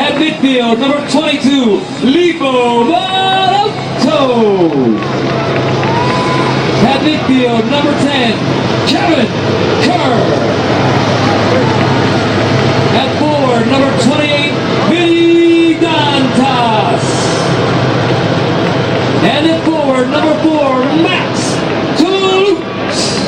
At midfield, number 22, Lipo Malto. At midfield, number 10, Kevin Kerr. At forward, number 28, Vinny Dantas. And at forward, number 4, Max Toulouse.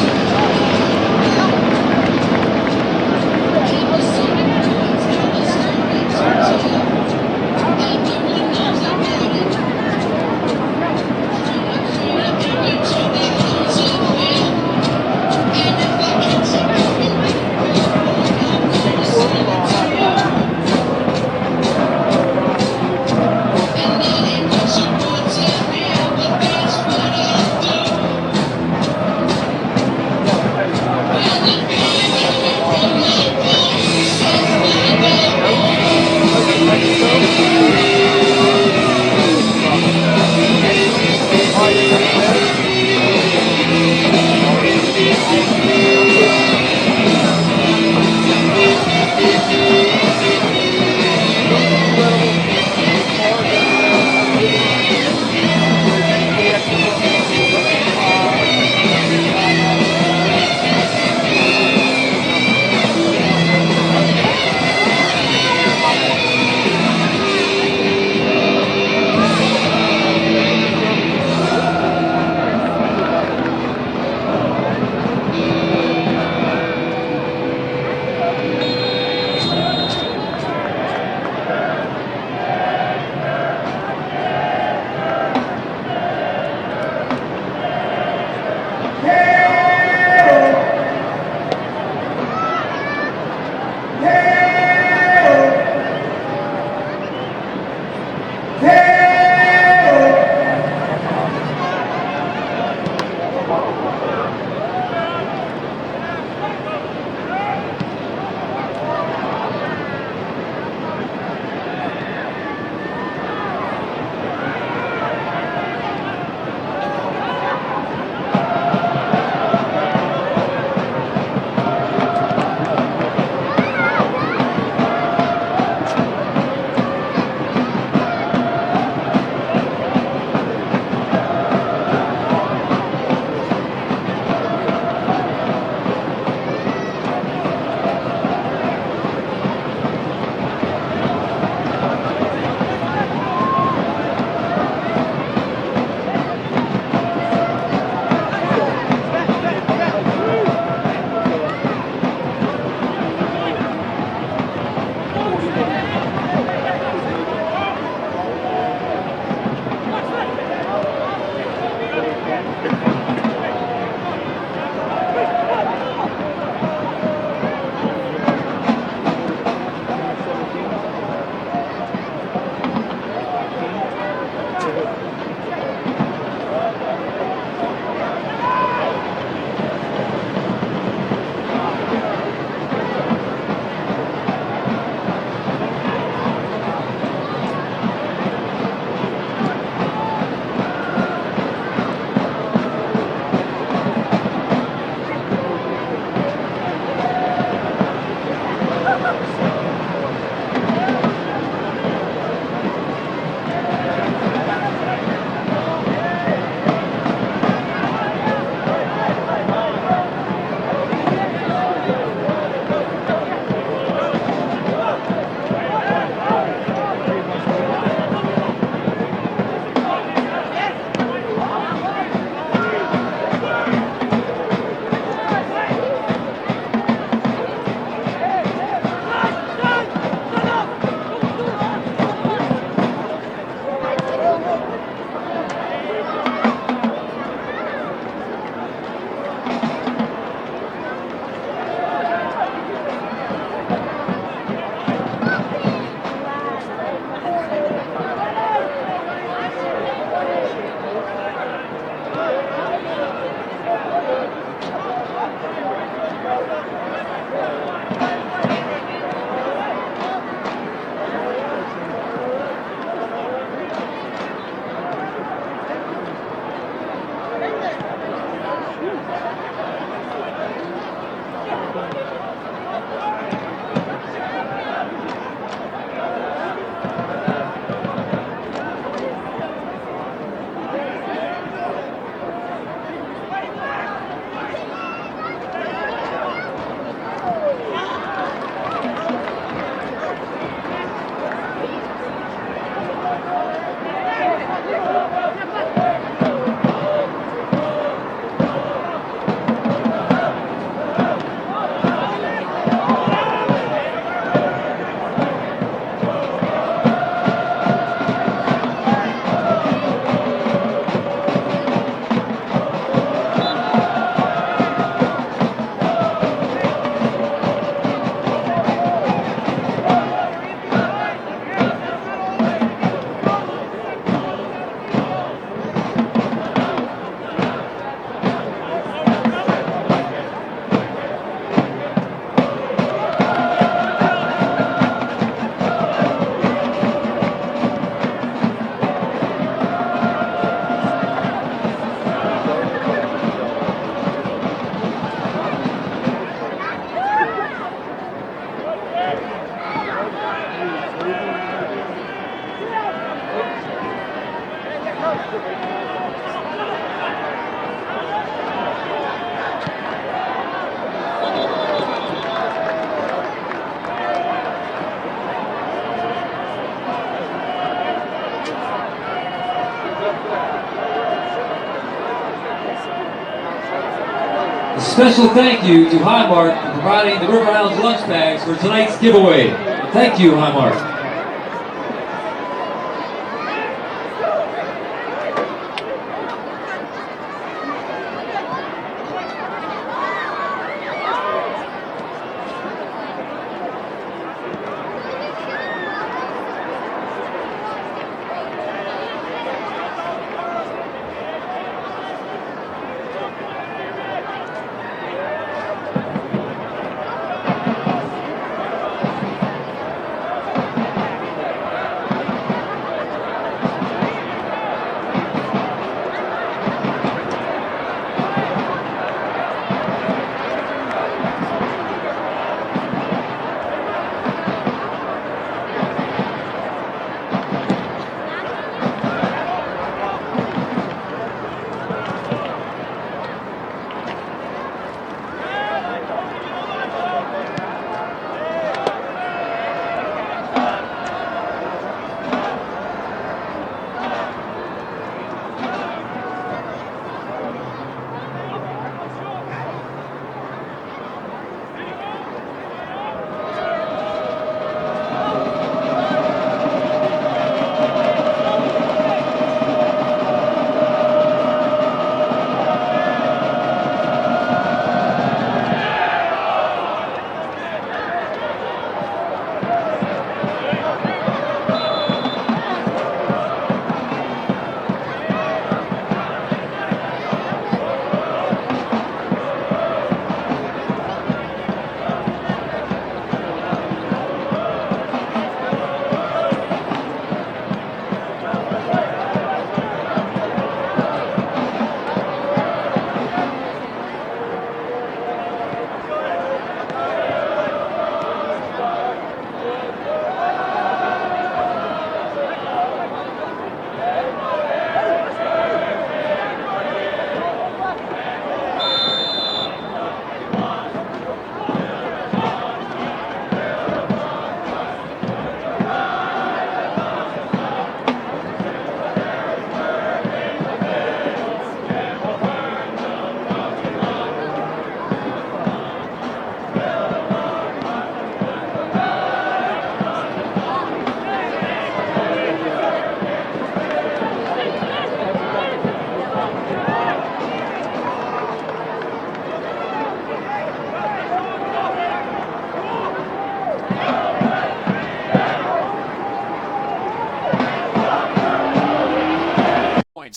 A special thank you to Highmark for providing the Riverhounds lunch bags for tonight's giveaway. Thank you, Highmark.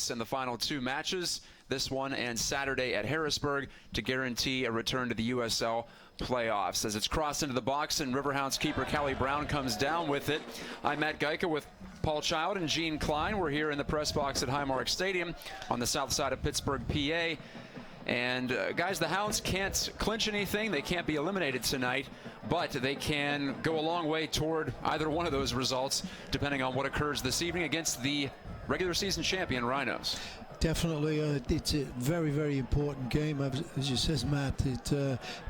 In the final two matches, this one and Saturday at Harrisburg, to guarantee a return to the USL playoffs. As it's crossed into the box and Riverhounds keeper Callie Brown comes down with it. I'm Matt Geica with Paul Child and Gene Klein. We're here in the press box at Highmark Stadium on the south side of Pittsburgh, PA. And guys, the Hounds can't clinch anything. They can't be eliminated tonight, but they can go a long way toward either one of those results, depending on what occurs this evening against the regular season champion Rhinos. Definitely, it's a very, very important game. As you says, Matt,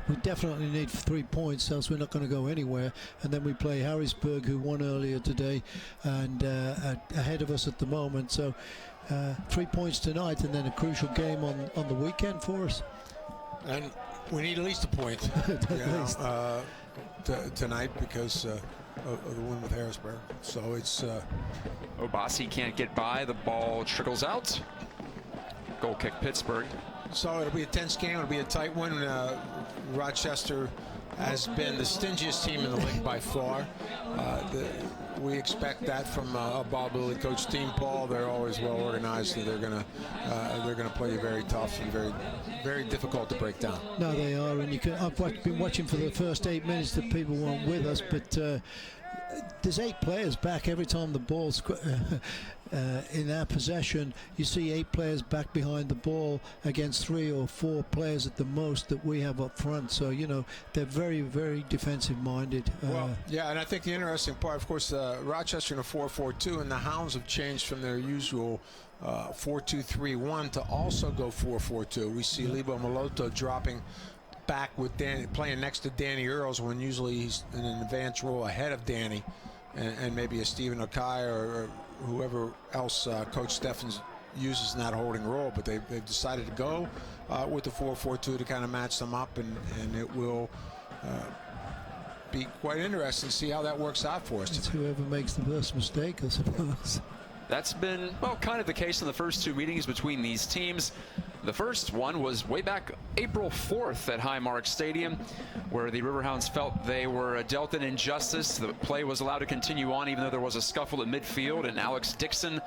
we definitely need 3 points, else we're not going to go anywhere. And then we play Harrisburg, who won earlier today, and ahead of us at the moment. So 3 points tonight, and then a crucial game on the weekend for us. And we need at least a point tonight because of the win with Harrisburg. So it's Obasi can't get by. The ball trickles out. Goal kick Pittsburgh. So it'll be a tense game. It'll be a tight one. Rochester has been the stingiest team in the league by far. We expect that from Bob Lilly coach team, Paul. They're always well organized, and they're gonna play you very tough and very, very difficult to break down. No, they are, and I've been watching for the first 8 minutes that people weren't with us, but there's 8 players back every time the ball's in our possession. You see 8 players back behind the ball against 3 or 4 players at the most that we have up front. So, you know, they're very, very defensive minded. Well, yeah, and I think the interesting part, of course, Rochester in a 4-4-2, and the Hounds have changed from their usual 4-2-3-1 to also go 4-4-2. We see Lebo Maloto dropping back with Danny, playing next to Danny Earls, when usually he's in an advanced role ahead of Danny, and maybe a Stephen Okai or whoever else Coach Steffens uses in that holding role, but they've decided to go with the 4-4-2 to kind of match them up, and it will be quite interesting to see how that works out for us. It's whoever makes the first mistake, I suppose. That's been, well, kind of the case in the first two meetings between these teams. The first one was way back April 4th at Highmark Stadium, where the Riverhounds felt they were dealt an injustice. The play was allowed to continue on even though there was a scuffle at midfield, and Alex Dixon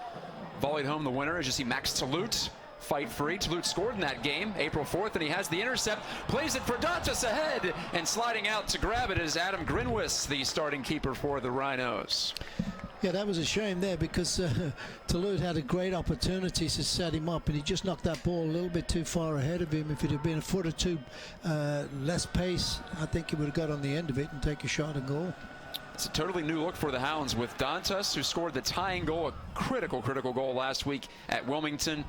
volleyed home the winner. As you see, Max Talute fight free. Talute scored in that game April 4th, and he has the intercept, plays it for Dantas ahead, and sliding out to grab it is Adam Grinwis, the starting keeper for the Rhinos. Yeah, that was a shame there, because Talute had a great opportunity to set him up, and he just knocked that ball a little bit too far ahead of him. If it had been a foot or two less pace, I think he would have got on the end of it and take a shot and goal. It's a totally new look for the Hounds with Dantas, who scored the tying goal, a critical goal last week at Wilmington.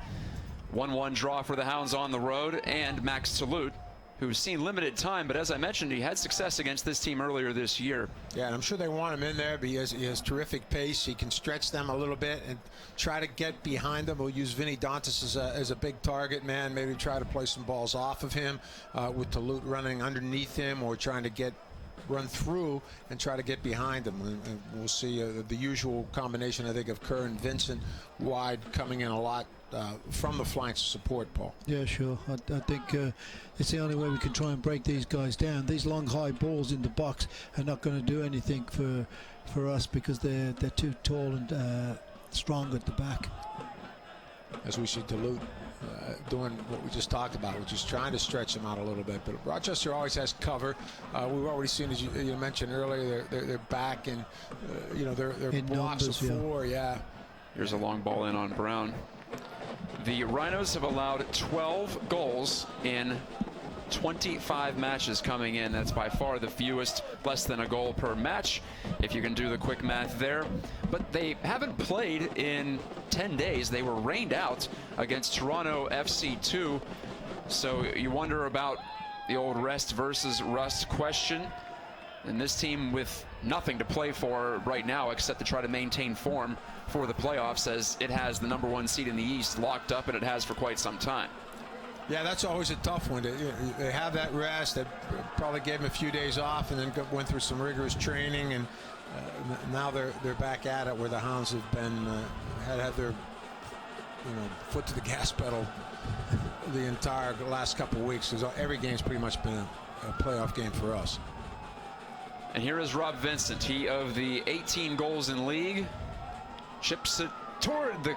1-1 draw for the Hounds on the road, and Max Talute, who's seen limited time, but as I mentioned, he had success against this team earlier this year. Yeah, and I'm sure they want him in there, but he has terrific pace. He can stretch them a little bit and try to get behind them. We'll use Vinny Dantas as a big target man, maybe try to play some balls off of him with Talute running underneath him, or trying to run through and try to get behind them. And we'll see the usual combination, I think, of Kerr and Vincent wide, coming in a lot from the flanks to support, Paul. Yeah, sure. I think it's the only way we can try and break these guys down. These long, high balls in the box are not going to do anything for us, because they're too tall and strong at the back. As we see Talute doing what we just talked about, which is trying to stretch them out a little bit. But Rochester always has cover. We've already seen, as you mentioned earlier, they're back, and their blocks of four. Yeah. Here's a long ball in on Brown. The Rhinos have allowed 12 goals in 25 matches coming in. That's by far the fewest, less than a goal per match, if you can do the quick math there. But they haven't played in 10 days. They were rained out against Toronto FC2. So you wonder about the old rest versus rust question. And this team, with nothing to play for right now except to try to maintain form for the playoffs, as it has the #1 seed in the East locked up, and it has for quite some time. Yeah, that's always a tough one. They have that rest. They probably gave them a few days off, and then went through some rigorous training, and now they're back at it, where the Hounds have been had their foot to the gas pedal the entire last couple of weeks, because every game's pretty much been a playoff game for us. And here is Rob Vincent. He, of the 18 goals in league, chips it toward the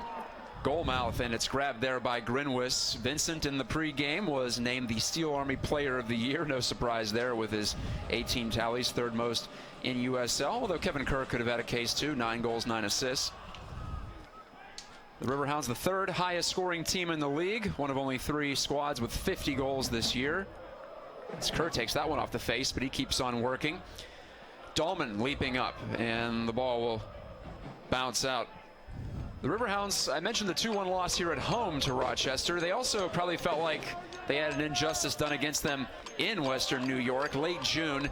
goal mouth, and it's grabbed there by Grinwis. Vincent, in the pregame, was named the Steel Army Player of the Year. No surprise there with his 18 tallies, third most in USL, although Kevin Kerr could have had a case too. 9 goals, 9 assists. The Riverhounds, the third highest scoring team in the league, one of only 3 squads with 50 goals this year. As Kerr takes that one off the face, but he keeps on working. Dahlman leaping up, and the ball will bounce out. The Riverhounds, I mentioned the 2-1 loss here at home to Rochester. They also probably felt like they had an injustice done against them in Western New York, late June,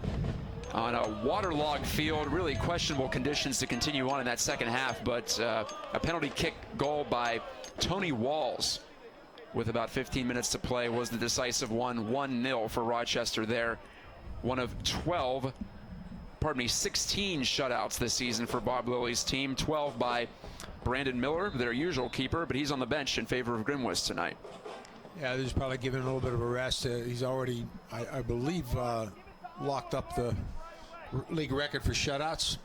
on a waterlogged field. Really questionable conditions to continue on in that second half, but a penalty kick goal by Tony Walls with about 15 minutes to play was the decisive one. 1-0 for Rochester there. One of 16 shutouts this season for Bob Lilly's team. 12 by Brandon Miller, their usual keeper, but he's on the bench in favor of Grinwis tonight. Yeah, they're just probably giving him a little bit of a rest. He's already, I believe, locked up the league record for shutouts.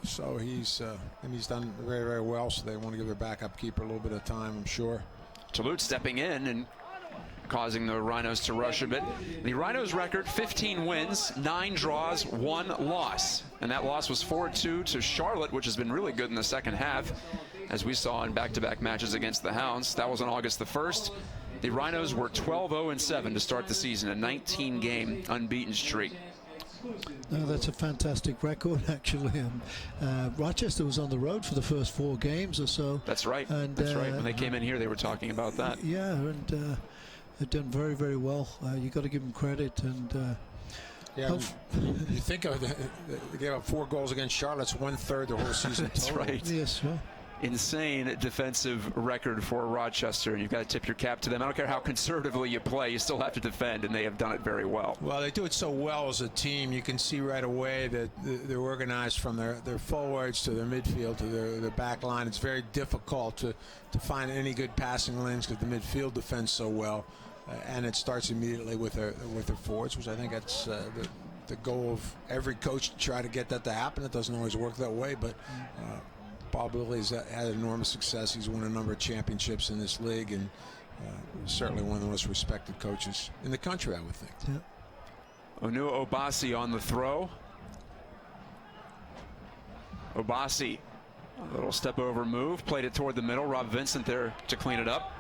So he's done very, very well. So they want to give their backup keeper a little bit of time, I'm sure. Talute stepping in and causing the Rhinos to rush a bit. The Rhinos record, 15 wins, 9 draws, 1 loss. And that loss was 4-2 to Charlotte, which has been really good in the second half, as we saw in back-to-back matches against the Hounds. That was on August the 1st. The Rhinos were 12-0-7 to start the season, a 19-game unbeaten streak. No, that's a fantastic record, actually. Rochester was on the road for the first 4 games or so. That's right. And, that's right. When they came in here, they were talking about that. Yeah, and they've done very, very well. You got to give them credit. And yeah, you think of they gave up 4 goals against Charlotte. It's 1/3 the whole season. That's total. right. Yes, sure. insane defensive record for Rochester, and you've got to tip your cap to them. I don't care how conservatively you play, you still have to defend, and they have done it very well. Well, they do it so well as a team. You can see right away that they're organized from their forwards to their midfield to their back line. It's very difficult to find any good passing lanes because the midfield defends so well, and it starts immediately with their forwards, which I think that's the goal of every coach, to try to get that to happen. It doesn't always work that way, but Bob Lilly's had enormous success. He's won a number of championships in this league, and certainly one of the most respected coaches in the country, I would think. Yeah. Onua Obasi on the throw. Obasi, a little step over move, played it toward the middle. Rob Vincent there to clean it up.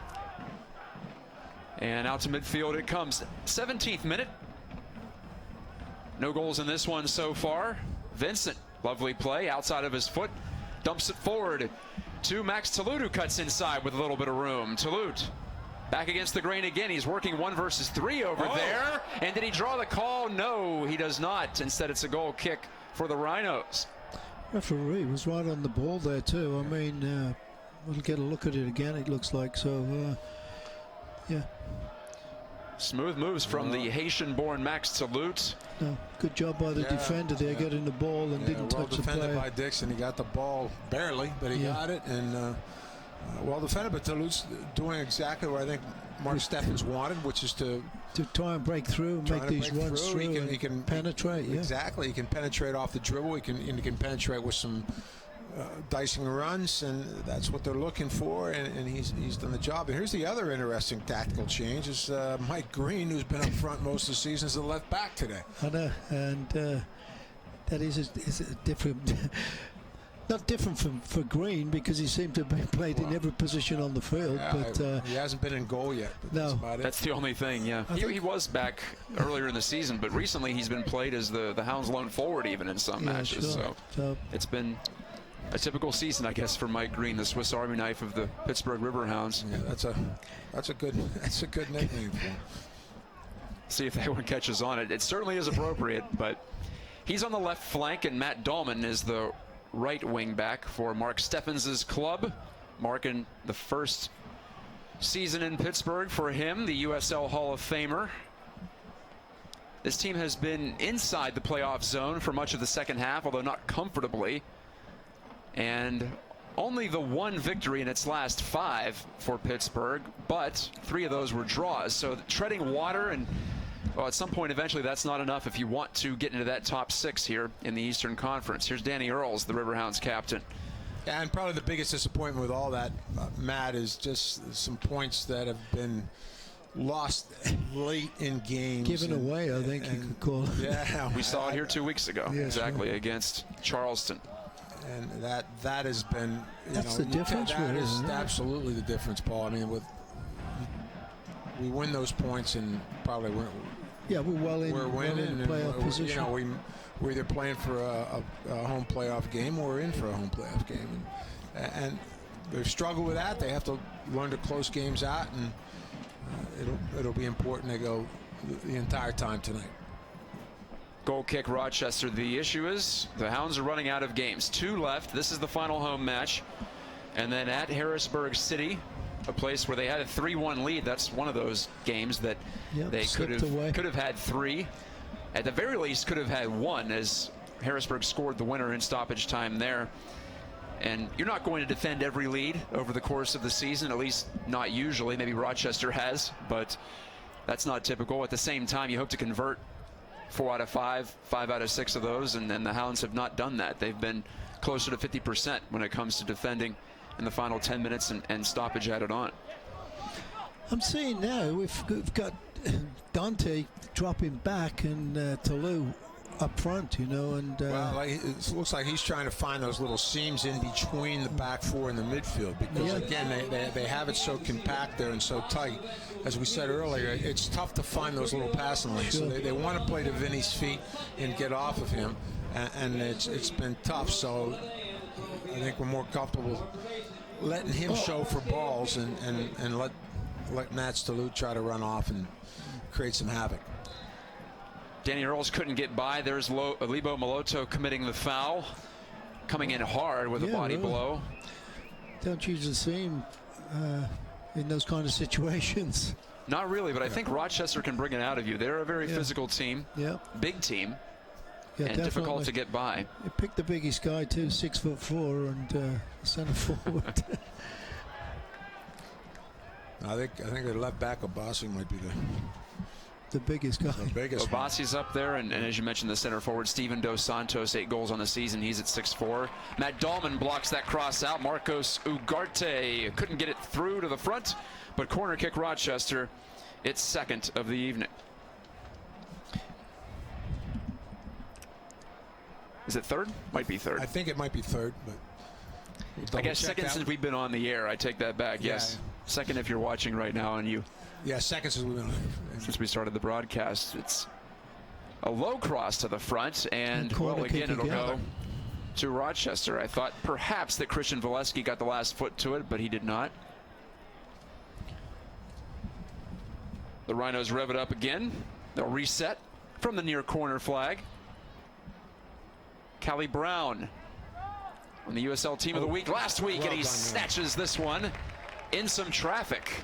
And out to midfield it comes. 17th minute. No goals in this one so far. Vincent, lovely play outside of his foot. Dumps it forward to Max Talut, who cuts inside with a little bit of room. Talut back against the grain again. He's working 1 versus 3 over there. And did he draw the call? No, he does not. Instead, it's a goal kick for the Rhinos. Referee was right on the ball there too. I mean, we'll get a look at it again, it looks like. So, yeah. Smooth moves from the Haitian-born Max Talut. No, good job by the defender there, getting the ball and didn't touch the player. Well defended by Dixon. He got the ball barely, but he got it, and well defended. But Talut's doing exactly what I think Mark Steffens wanted, which is to try and break through and make these runs through. He can penetrate. Exactly. He can penetrate off the dribble. He can penetrate with some dicing runs, and that's what they're looking for, and he's done the job. And here's the other interesting tactical change: is Mike Green, who's been up front most of the season, is the left back today. I know, and that is a different. Not different for Green, because he seemed to have played in every position on the field, but he hasn't been in goal yet. But no, that's the only thing. Yeah, he was back earlier in the season, but recently he's been played as the Hounds' lone forward even in some matches. Sure. So it's been a typical season, I guess, for Mike Green, the Swiss Army knife of the Pittsburgh Riverhounds. Yeah, that's a good nickname for him. See if that one catches on. It certainly is appropriate, but he's on the left flank, and Matt Dahlman is the right wing back for Mark Steffens' club. Marking the first season in Pittsburgh for him, the USL Hall of Famer. This team has been inside the playoff zone for much of the second half, although not comfortably. And only the 1 victory in its last 5 for Pittsburgh, but 3 of those were draws. So treading water, and well, at some point eventually that's not enough if you want to get into that top 6 here in the Eastern Conference. Here's Danny Earls, the Riverhounds captain. Yeah, and probably the biggest disappointment with all that, Matt, is just some points that have been lost late in games. Given away, I think you could call it. Yeah, we saw it here 2 weeks ago, exactly, against Charleston. And that has been, that's the difference. That is absolutely the difference, Paul. I mean, we win those points, and probably we're winning playoff position. You know, we're either playing for a home playoff game or we're in for a home playoff game, and they've struggled with that. They have to learn to close games out, and it'll be important to go the entire time tonight. Goal kick, Rochester. The issue is the Hounds are running out of games. 2 left. This is the final home match. And then at Harrisburg City, a place where they had a 3-1 lead. That's one of those games that they could have had 3. At the very least, could have had 1, as Harrisburg scored the winner in stoppage time there. And you're not going to defend every lead over the course of the season, at least not usually. Maybe Rochester has, but that's not typical. At the same time, you hope to convert 4 out of 5, 5 out of 6 of those, and then the Hounds have not done that. They've been closer to 50% when it comes to defending in the final 10 minutes and stoppage added on. I'm seeing now we've got Dante dropping back and Talut up front, you know, and well, it looks like he's trying to find those little seams in between the back 4 and the midfield, because again they have it so compact there and so tight. As we said earlier, it's tough to find those little passing lanes. So they want to play to Vinny's feet and get off of him, and it's been tough. So I think we're more comfortable letting him show for balls and let Matt Talut try to run off and create some havoc. Danny Earls couldn't get by. There's Alibo Maloto committing the foul, coming in hard with a body blow. don't usually see him in those kind of situations. Not really, but I think Rochester can bring it out of you. They're a very physical team, big team, and difficult to get by. He picked the biggest guy too, 6'4", and centre forward. I think the left back of Bossing might be the biggest guy. The biggest. Obasi's up there, and as you mentioned, the center forward, Steven Dos Santos, 8 goals on the season. He's at 6'4". Matt Dahlman blocks that cross out. Marcos Ugarte couldn't get it through to the front, but corner kick Rochester, its second of the evening. Is it third? Might be third. I think it might be third, but we'll I guess second since we've been on the air. I take that back. Yes, second if you're watching right now, and you. Yeah, second since we've been on. Since we started the broadcast, it's a low cross to the front, and well, again, it'll go to Rochester. I thought perhaps that Christian Valesky got the last foot to it, but he did not. The Rhinos rev it up again. They'll reset from the near corner flag. Callie Brown on the USL Team of the Week last week, and he snatches this one in some traffic.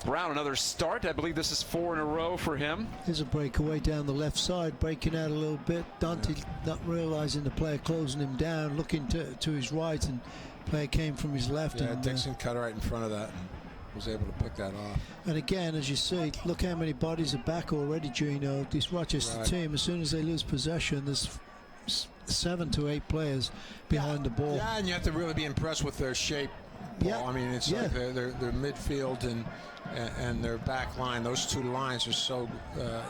Brown, another start. I believe this is 4 in a row for him. Here's a breakaway down the left side, breaking out a little bit. Dante not realizing the player closing him down, looking to his right, and player came from his left. Yeah, and Dixon cut right in front of that and was able to pick that off. And again, as you see, look how many bodies are back already, Gino. This Rochester team, as soon as they lose possession, there's 7 to 8 players behind the ball. Yeah, and you have to really be impressed with their shape. I mean, it's like their midfield and their back line. Those two lines are so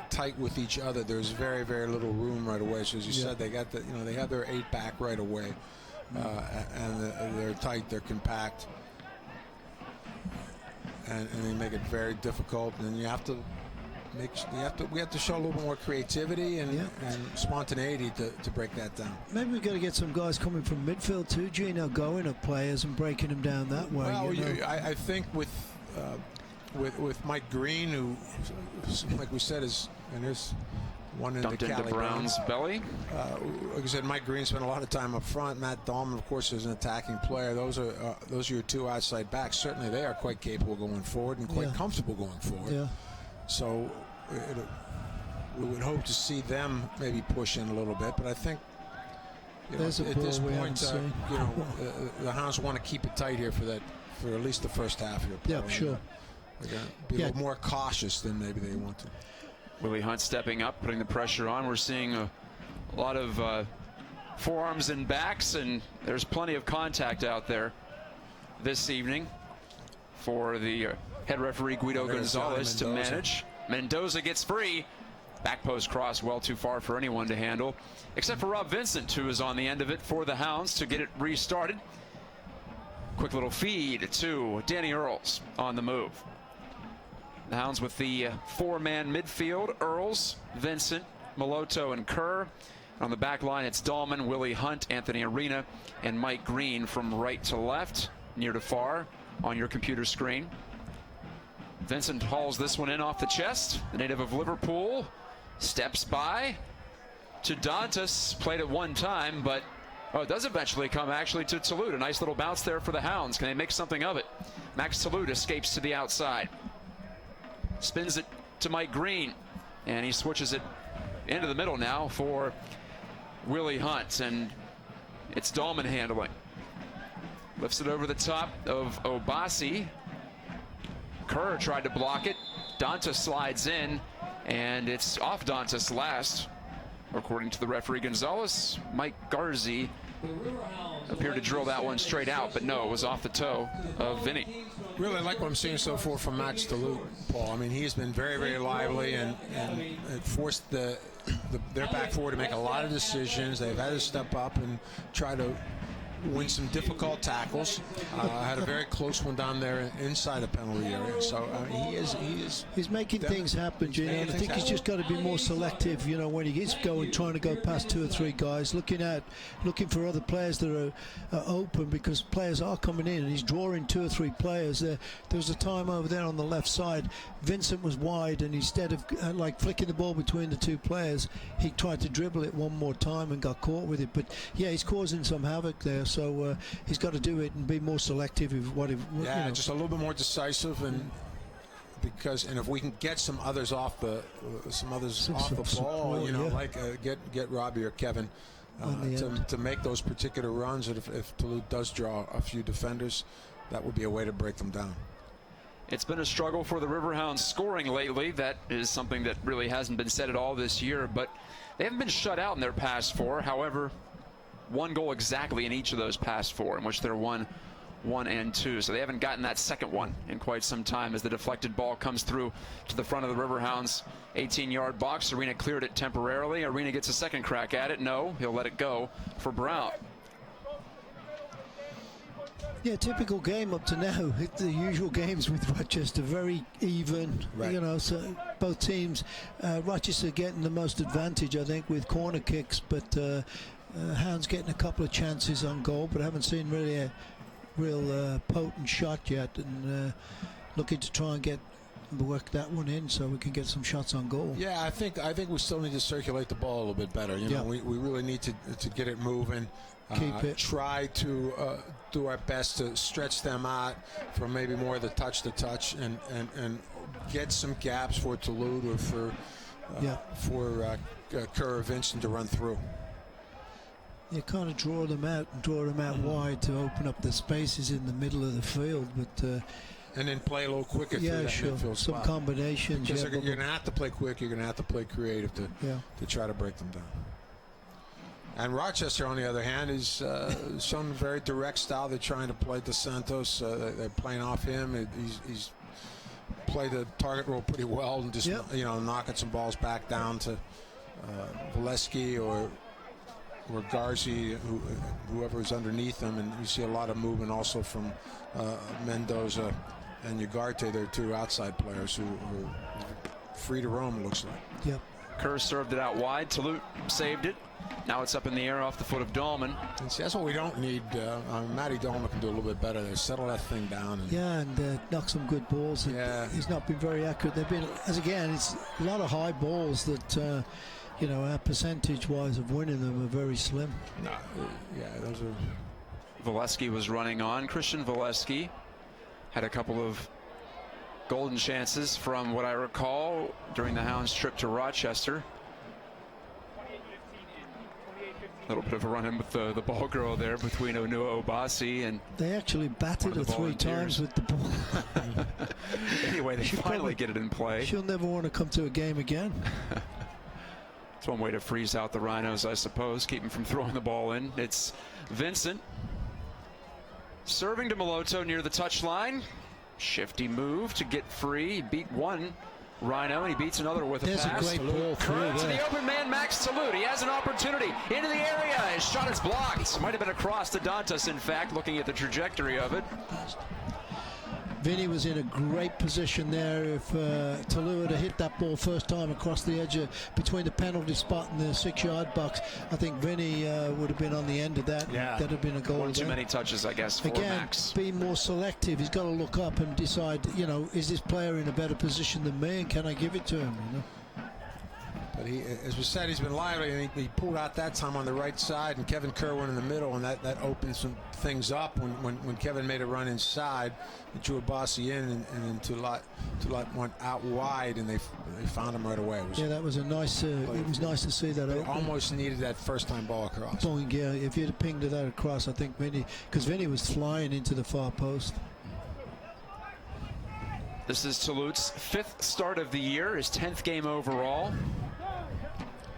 tight with each other. There's very, very little room right away. So as you said, they got they have their 8 back right away, and they're tight. They're compact, and they make it very difficult. And you have to we have to show a little more creativity and spontaneity to break that down. Maybe we've got to get some guys coming from midfield too, Gino, going at players and breaking them down that way. Well, I think with Mike Green, who, like we said, is and there's one dumped into Brown's belly. Like I said, Mike Green spent a lot of time up front. Matt Dahlman, of course, is an attacking player. Those are your 2 outside backs. Certainly, they are quite capable going forward and quite comfortable going forward. Yeah. So we would hope to see them maybe push in a little bit, but I think at this point, the Hounds want to keep it tight here for at least the first half here. Yeah, sure. They're going to be a little more cautious than maybe they want to. Willie Hunt stepping up, putting the pressure on. We're seeing a lot of forearms and backs, and there's plenty of contact out there this evening for the head referee Guido Gonzalez to manage. Mendoza gets free. Back post cross well too far for anyone to handle, except for Rob Vincent, who is on the end of it for the Hounds to get it restarted. Quick little feed to Danny Earls on the move. The Hounds with the 4-man midfield: Earls, Vincent, Maloto, and Kerr. On the back line, it's Dahlman, Willie Hunt, Anthony Arena, and Mike Green from right to left, near to far on your computer screen. Vincent hauls this one in off the chest. The native of Liverpool steps by to Dantas. Played it one time, but it does eventually come actually to Talute. A nice little bounce there for the Hounds. Can they make something of it? Max Talute escapes to the outside. Spins it to Mike Green, and he switches it into the middle now for Willie Hunt, and it's Dahlman handling. Lifts it over the top of Obasi. Kerr tried to block it. Dantas slides in, and it's off Dantas last. According to the referee Gonzalez, Mike Garzi appeared to drill that one straight out, but no, it was off the toe of Vinny. Really like what I'm seeing so far from Max Talute, Paul. I mean, he's been very, very lively and forced their back four to make a lot of decisions. They've had to step up and try to win some difficult tackles. Had a very close one down there inside the penalty area. So he's making things happen, Gino. And I think he's just got to be more selective. You know, when he is trying to go past 2 or 3 guys, looking for other players that are open, because players are coming in, and he's drawing 2 or 3 players. There was a time over there on the left side, Vincent was wide, and instead of like flicking the ball between the 2 players, he tried to dribble it one more time and got caught with it. But yeah, he's causing some havoc there. So he's got to do it and be more selective of what he. Yeah, just a little bit more decisive, and and if we can get some others off the ball, like get Robbie or Kevin to make those particular runs. And if Toulouse does draw a few defenders, that would be a way to break them down. It's been a struggle for the Riverhounds scoring lately. That is something that really hasn't been said at all this year, but they haven't been shut out in their past 4. However, 1 goal exactly in each of those past 4, in which they're 1, 1, and 2. So they haven't gotten that second one in quite some time as the deflected ball comes through to the front of the Riverhounds 18-yard box. Arena cleared it temporarily. Arena gets a second crack at it. No, he'll let it go for Brown. Yeah, typical game up to now. The usual games with Rochester, very even. Right. So both teams, Rochester getting the most advantage, I think, with corner kicks, but Hounds getting a couple of chances on goal, but I haven't seen really a real potent shot yet, and looking to try and work that one in so we can get some shots on goal. Yeah, I think we still need to circulate the ball a little bit better. You know, we really need to get it moving. Keep it. Try to do our best to stretch them out from maybe more of the touch to touch, and get some gaps for Toulouse or for Kerr or Vincent to run through. You kind of draw them out wide to open up the spaces in the middle of the field, but and then play a little quicker through that midfield some spot. Combinations. Because you're going to have to play quick, you're going to have to play creative to try to break them down. And Rochester, on the other hand, is shown a very direct style. They're trying to play Dos Santos. They're playing off him. He's played the target role pretty well, and just knocking some balls back down to Valesky or Garzi, whoever's underneath them. And you see a lot of movement also from Mendoza and Ugarte. They're 2 outside players who are free to roam, looks like. Yep. Kerr served it out wide. Toulouse saved it. Now it's up in the air off the foot of Dahlman. And see, that's what we don't need. Matty Dahlman can do a little bit better there. Settle that thing down. And knock some good balls. He's not been very accurate. They've been, it's a lot of high balls that, our percentage-wise of winning them are very slim. Those are. Valesky was running on. Christian Valesky had a couple of golden chances from what I recall during the Hounds trip to Rochester. A little bit of a run-in with the ball girl there between Onua Obasi and. They actually batted her 3 times with the ball. Anyway, they finally get it in play. She'll never want to come to a game again. It's one way to freeze out the Rhinos, I suppose, keep them from throwing the ball in. It's Vincent serving to Moloto near the touchline. Shifty move to get free. He beat one Rhino, and he beats another with a pass. There's a great ball through to the open man, Max Toulouse. He has an opportunity into the area. His shot is blocked. Might have been across to Dantas, in fact, looking at the trajectory of it. Vinny was in a great position there. If Toulouse had hit that ball first time across the edge between the penalty spot and the 6-yard box, I think Vinny would have been on the end of that. Yeah. That'd have been a goal. One too many touches, I guess, for Again, Max. Be more selective. He's got to look up and decide, is this player in a better position than me, and can I give it to him? But he, as we said, he's been lively, and he pulled out that time on the right side, and Kevin Kerr went in the middle, and that opened some things up when Kevin made a run inside. He drew Obasi in, and then Toulouse went out wide, and they found him right away. That was a nice. It was nice to see that. They almost needed that first-time ball across. Boing, yeah. If you'd have pinged that across, I think because Vinny was flying into the far post. This is Toulouse's 5th start of the year, his 10th game overall.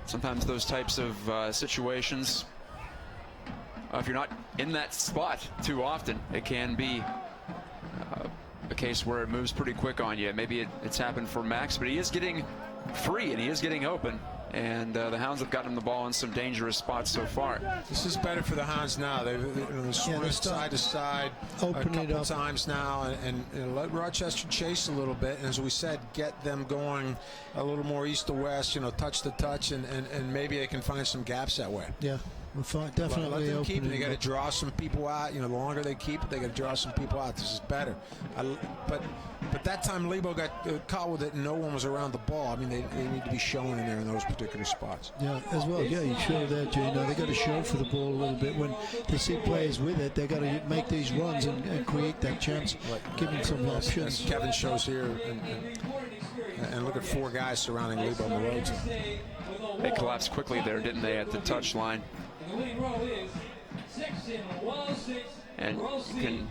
Sometimes those types of situations, if you're not in that spot too often, it can be a case where it moves pretty quick on you. Maybe it's happened for Max, but he is getting free and he is getting open. And the Hounds have gotten him the ball in some dangerous spots so far. This is better for the Hounds now. They've swung side to side a couple times now, and let Rochester chase a little bit. And as we said, get them going a little more east to west, touch to touch, and maybe they can find some gaps that way. Yeah. Definitely let them keep it. They opening got to up. draw some people out. You know, the longer they keep it, they got to draw some people out. This is better. But that time Lebo got caught with it and no one was around the ball. I mean, they need to be showing in there in those particular spots. Yeah, as well. Yeah, you show that, Gino. They got to show for the ball a little bit. When they see players with it, they got to make these runs and create that chance, give them some options. As Kevin shows here, and look at 4 guys surrounding Lebo on the road. They collapsed quickly there, didn't they, at the touch line? And you can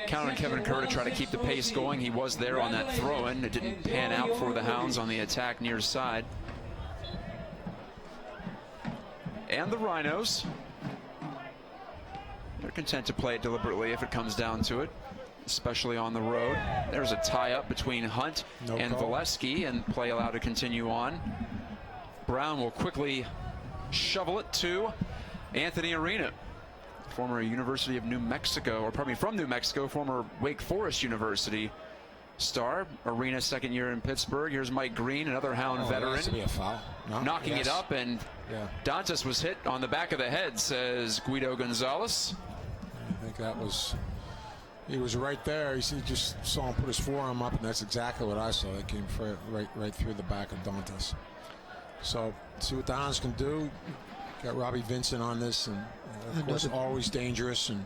count on Kevin Kerr to try to keep the pace going. He was there on that throw-in. It didn't pan out for the Hounds on the attack near side. And the Rhinos, they're content to play it deliberately if it comes down to it, especially on the road. There's a tie-up between Hunt and Valesky, and play allowed to continue on. Brown will quickly shovel it to Anthony Arena, former University of New Mexico, or pardon me, from New Mexico, former Wake Forest University star. Arena, second year in Pittsburgh. Here's Mike Green, another Hound veteran, That has to be a foul. No? knocking it up, and Dantas was hit on the back of the head, says Guido Gonzalez. I think that was, he was right there. He just saw him put his forearm up, and that's exactly what I saw. It came right through the back of Dantas. So see what the Hounds can do. Got Robbie Vincent on this, and of course always dangerous. And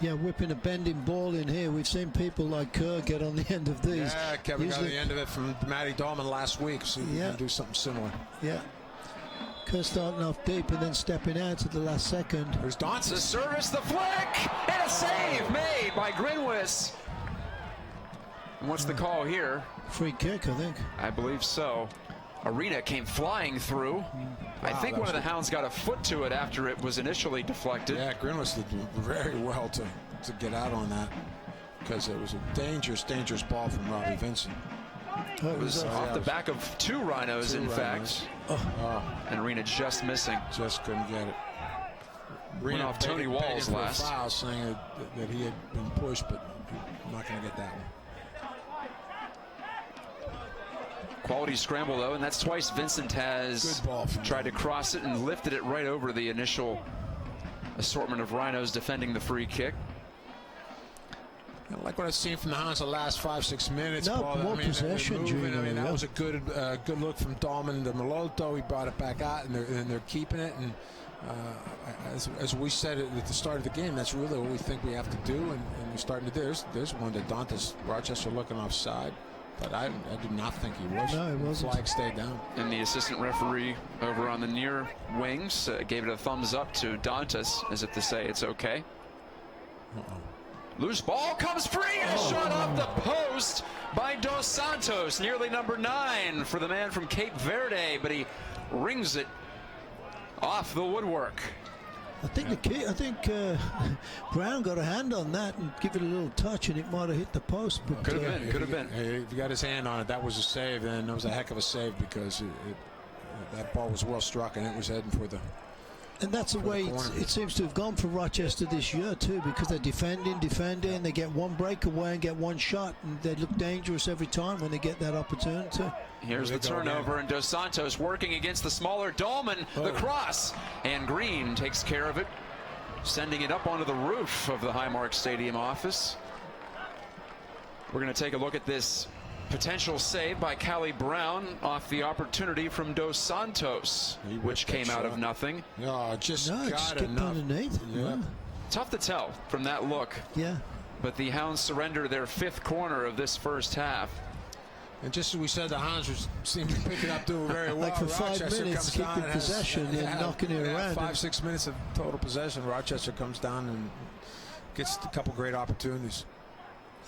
yeah, whipping a bending ball in here. We've seen people like Kerr get on the end of these. Yeah, Kevin got on the end of it from Matty Dahlman last week, so he can do something similar. Yeah. Kerr starting off deep and then stepping out at the last second. There's Dantas. The service, the flick, and a save made by Grinwis. And what's the call here? Free kick, I think. I believe so. Arena came flying through. I think one of the Hounds got a foot to it after it was initially deflected. Yeah, Grinwis did very well to get out on that, because it was a dangerous ball from Robbie Vincent. It was off the back of 2 Rhinos, in fact. And Arena just missing. Just couldn't get it. Went off Tony Walls last. Foul, saying that he had been pushed, but not going to get that one. Quality scramble, though, and that's twice Vincent has tried to cross it and lifted it right over the initial assortment of Rhinos defending the free kick. I like what I've seen from the Hounds the last 5-6 minutes. More possession, Junior. I mean, that was a good look from Dahlman to Meloto. He brought it back out, and they're keeping it. And as we said at the start of the game, that's really what we think we have to do, and we're starting to do. There's one that Dantas Rochester looking offside. But I do not think he was. No, it wasn't. The flag stayed down. And the assistant referee over on the near wings gave it a thumbs up to Dantas, as if to say it's okay. Loose ball comes free and shot off the post by Dos Santos, nearly number 9 for the man from Cape Verde, but he rings it off the woodwork. I think Brown got a hand on that and give it a little touch, and it might have hit the post. But could have been. If he got his hand on it, that was a save, and it was a heck of a save, because that ball was well struck, and it was heading for the. And that's the way it seems to have gone for Rochester this year too, because they're defending, they get one breakaway and get one shot, and they look dangerous every time when they get that opportunity. Here's the turnover, and Dos Santos working against the smaller Dahlman. The cross, and Green takes care of it, sending it up onto the roof of the Highmark Stadium office. We're going to take a look at this potential save by Callie Brown off the opportunity from Dos Santos, which came out of nothing. No, just got enough. Underneath. Yeah. Tough to tell from that look. Yeah. But the Hounds surrender their 5th corner of this first half. And just as we said, the Hounds seem to pick it up, doing very well. Like for Rochester 5 minutes, keeping possession and knocking it around. 5-6 minutes of total possession. Rochester comes down and gets a couple great opportunities.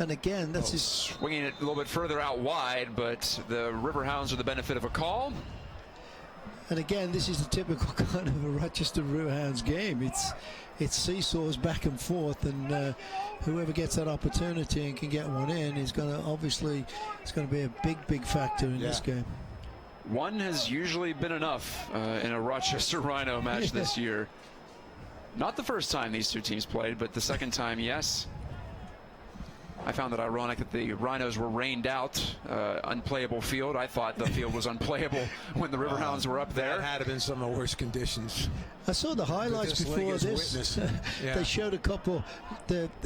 And again, that's his swinging it a little bit further out wide, but the Riverhounds are the benefit of a call. And again, this is the typical kind of a Rochester Riverhounds game. It's seesaws back and forth, and whoever gets that opportunity and can get one in is going to it's going to be a big factor in this game. One has usually been enough in a Rochester Rhino match this year. Not the first time these two teams played, but the second time, yes. I found it ironic that the Rhinos were rained out, unplayable field. I thought the field was unplayable when the Riverhounds were up there. That had been some of the worst conditions. I saw the highlights before this. Yeah. They showed a couple.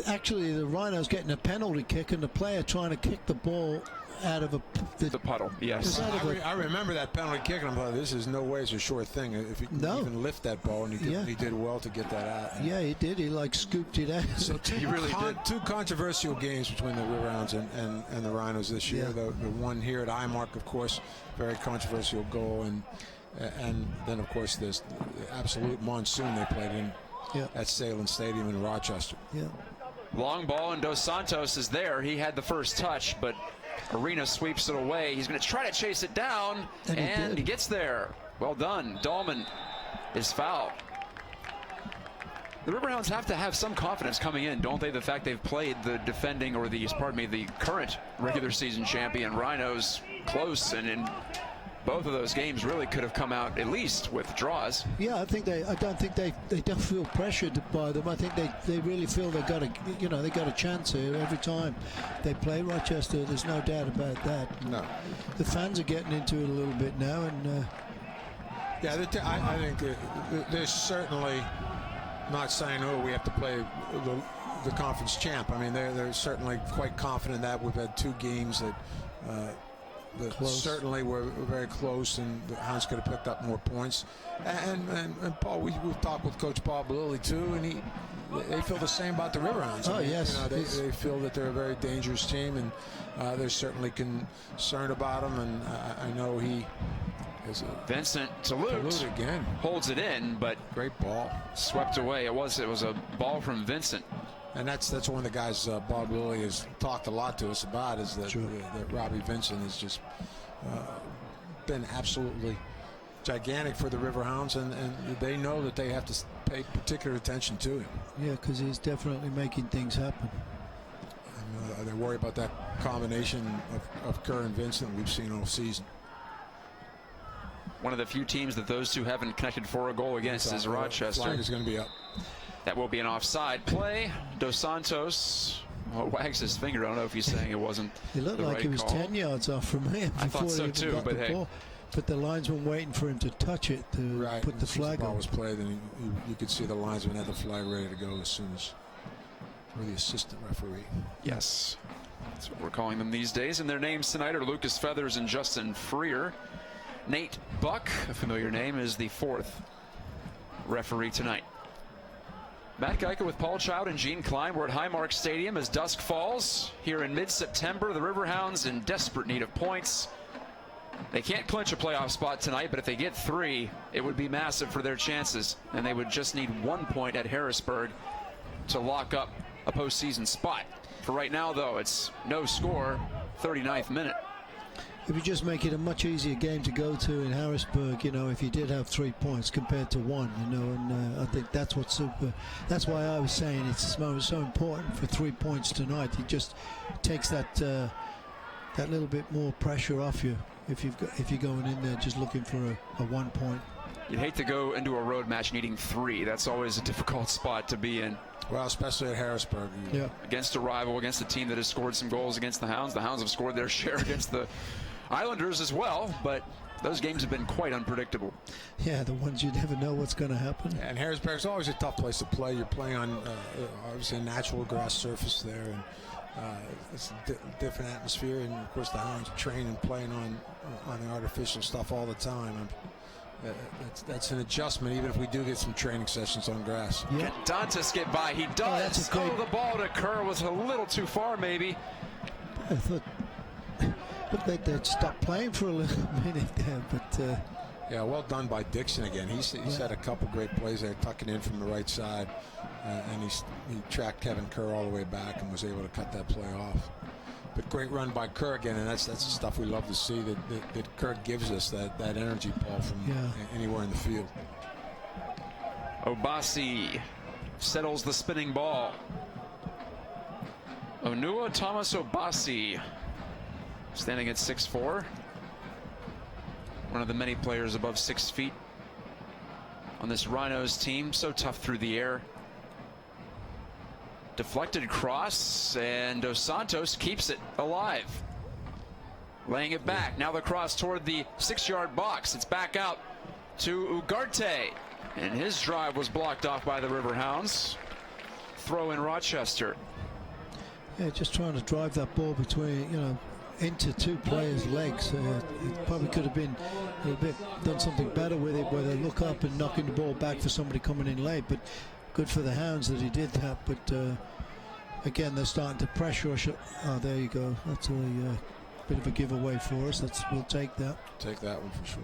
Actually, the Rhinos getting a penalty kick and the player trying to kick the ball out of the puddle. Yes. I remember that penalty kick, and I'm like, this is no way it's a sure thing. If you can even lift that ball, and he did well to get that out. Yeah, he did. He like scooped it out. So two controversial games between the Riverhounds and the Rhinos this year. The one here at Highmark, of course, very controversial goal, and then of course this absolute monsoon they played in at Salem Stadium in Rochester. Yeah. Long ball, and Dos Santos is there. He had the first touch, but Arena sweeps it away. He's going to try to chase it down, and he gets there. Well done. Dahlman is fouled. The Riverhounds have to have some confidence coming in, don't they? The fact they've played the defending, or the current regular season champion Rhinos close, and in both of those games really could have come out at least with draws. Yeah, I don't think they don't feel pressured by them. I think they really feel they got a chance here every time they play Rochester. There's no doubt about that. No. The fans are getting into it a little bit now, and I think they're certainly not saying, oh, we have to play the conference champ. I mean, they're certainly quite confident that we've had two games that certainly were very close, and the Hounds could have picked up more points. And Paul, we've talked with Coach Bob Lilly too, and they feel the same about the Riverhounds. Oh, yes. They feel that they're a very dangerous team, and they're certainly concerned about them. And I know he is Vincent Talute again holds it in, but great ball swept away. It was a ball from Vincent. And that's one of the guys Bob Lilly has talked a lot to us about, is that Robbie Vincent has just been absolutely gigantic for the Riverhounds, and they know that they have to pay particular attention to him. Yeah, because he's definitely making things happen. And they worry about that combination of Kerr and Vincent we've seen all season. One of the few teams that those two haven't connected for a goal against is Rochester. Flag is going to be up. That will be an offside play. Dos Santos wags his finger. I don't know if he's saying it wasn't. He looked like he was 10 yards off from him. I thought so too, but hey. But the linesman waiting for him to touch it to put the flag on. The ball was played, and you could see the linesman had the flag ready to go as soon as, or the assistant referee. Yes, that's what we're calling them these days. And their names tonight are Lucas Feathers and Justin Freer. Nate Buck, a familiar name, is the fourth referee tonight. Matt Geico with Paul Child and Gene Klein. We're at Highmark Stadium as dusk falls. Here in mid-September, the Riverhounds in desperate need of points. They can't clinch a playoff spot tonight, but if they get 3, it would be massive for their chances. And they would just need 1 point at Harrisburg to lock up a postseason spot. For right now, though, it's no score, 39th minute. It would just make it a much easier game to go to in Harrisburg, if you did have 3 points compared to 1, and I think that's what's super. That's why I was saying it's so important for 3 points tonight. It just takes that little bit more pressure off you if you're going in there just looking for a 1 point. You'd hate to go into a road match needing 3. That's always a difficult spot to be in. Well, especially at Harrisburg. Yeah. Against a rival, against a team that has scored some goals against the Hounds. The Hounds have scored their share against the Islanders as well, but those games have been quite unpredictable. Yeah, the ones you never know what's going to happen. And Harrisburg's always a tough place to play. You're playing on obviously a natural grass surface there, and it's a different atmosphere. And of course, the Hounds train and playing on the artificial stuff all the time. That's an adjustment, even if we do get some training sessions on grass. Yeah. Can Dantas get by? He does. The ball to Kerr was a little too far, maybe. I thought. Looked like they'd stop playing for a little minute there, but yeah, well done by Dixon again. He's had a couple great plays there, tucking in from the right side, and he tracked Kevin Kerr all the way back and was able to cut that play off. But great run by Kerr again, and that's the stuff we love to see, that Kerr gives us that energy, Paul, from anywhere in the field. Obasi settles the spinning ball. Onua Thomas Obasi, standing at 6'4", one of the many players above 6 feet on this Rhinos team. So tough through the air. Deflected cross, and Dos Santos keeps it alive. Laying it back. Now the cross toward the 6-yard box. It's back out to Ugarte. And his drive was blocked off by the Riverhounds. Throw in Rochester. Yeah, just trying to drive that ball between, into two players' legs. It probably could have been a bit done something better with it, where they look up and knocking the ball back for somebody coming in late. But good for the Hounds that he did that. But again, they're starting to pressure us. Oh, there you go. That's a bit of a giveaway for us. We'll take that. Take that one for sure.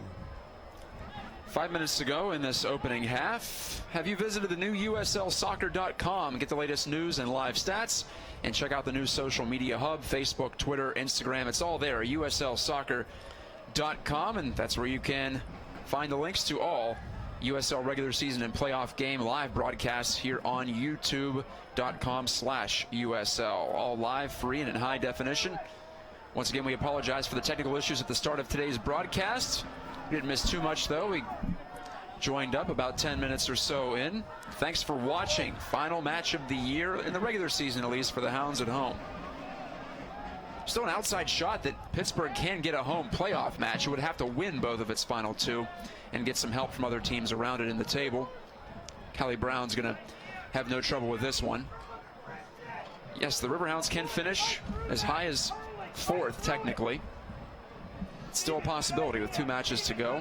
5 minutes to go in this opening half. Have you visited the new USLsoccer.com? Get the latest news and live stats, and check out the new social media hub, Facebook, Twitter, Instagram. It's all there, USLsoccer.com, and that's where you can find the links to all USL regular season and playoff game live broadcasts here on YouTube.com/USL. All live, free, and in high definition. Once again, we apologize for the technical issues at the start of today's broadcast. We didn't miss too much, though. We joined up about 10 minutes or so in. Thanks for watching. Final match of the year, in the regular season at least, for the Hounds at home. Still an outside shot that Pittsburgh can get a home playoff match. It would have to win both of its final two and get some help from other teams around it in the table. Callie Brown's going to have no trouble with this one. Yes, the Riverhounds can finish as high as 4th, technically. Still a possibility with 2 matches to go.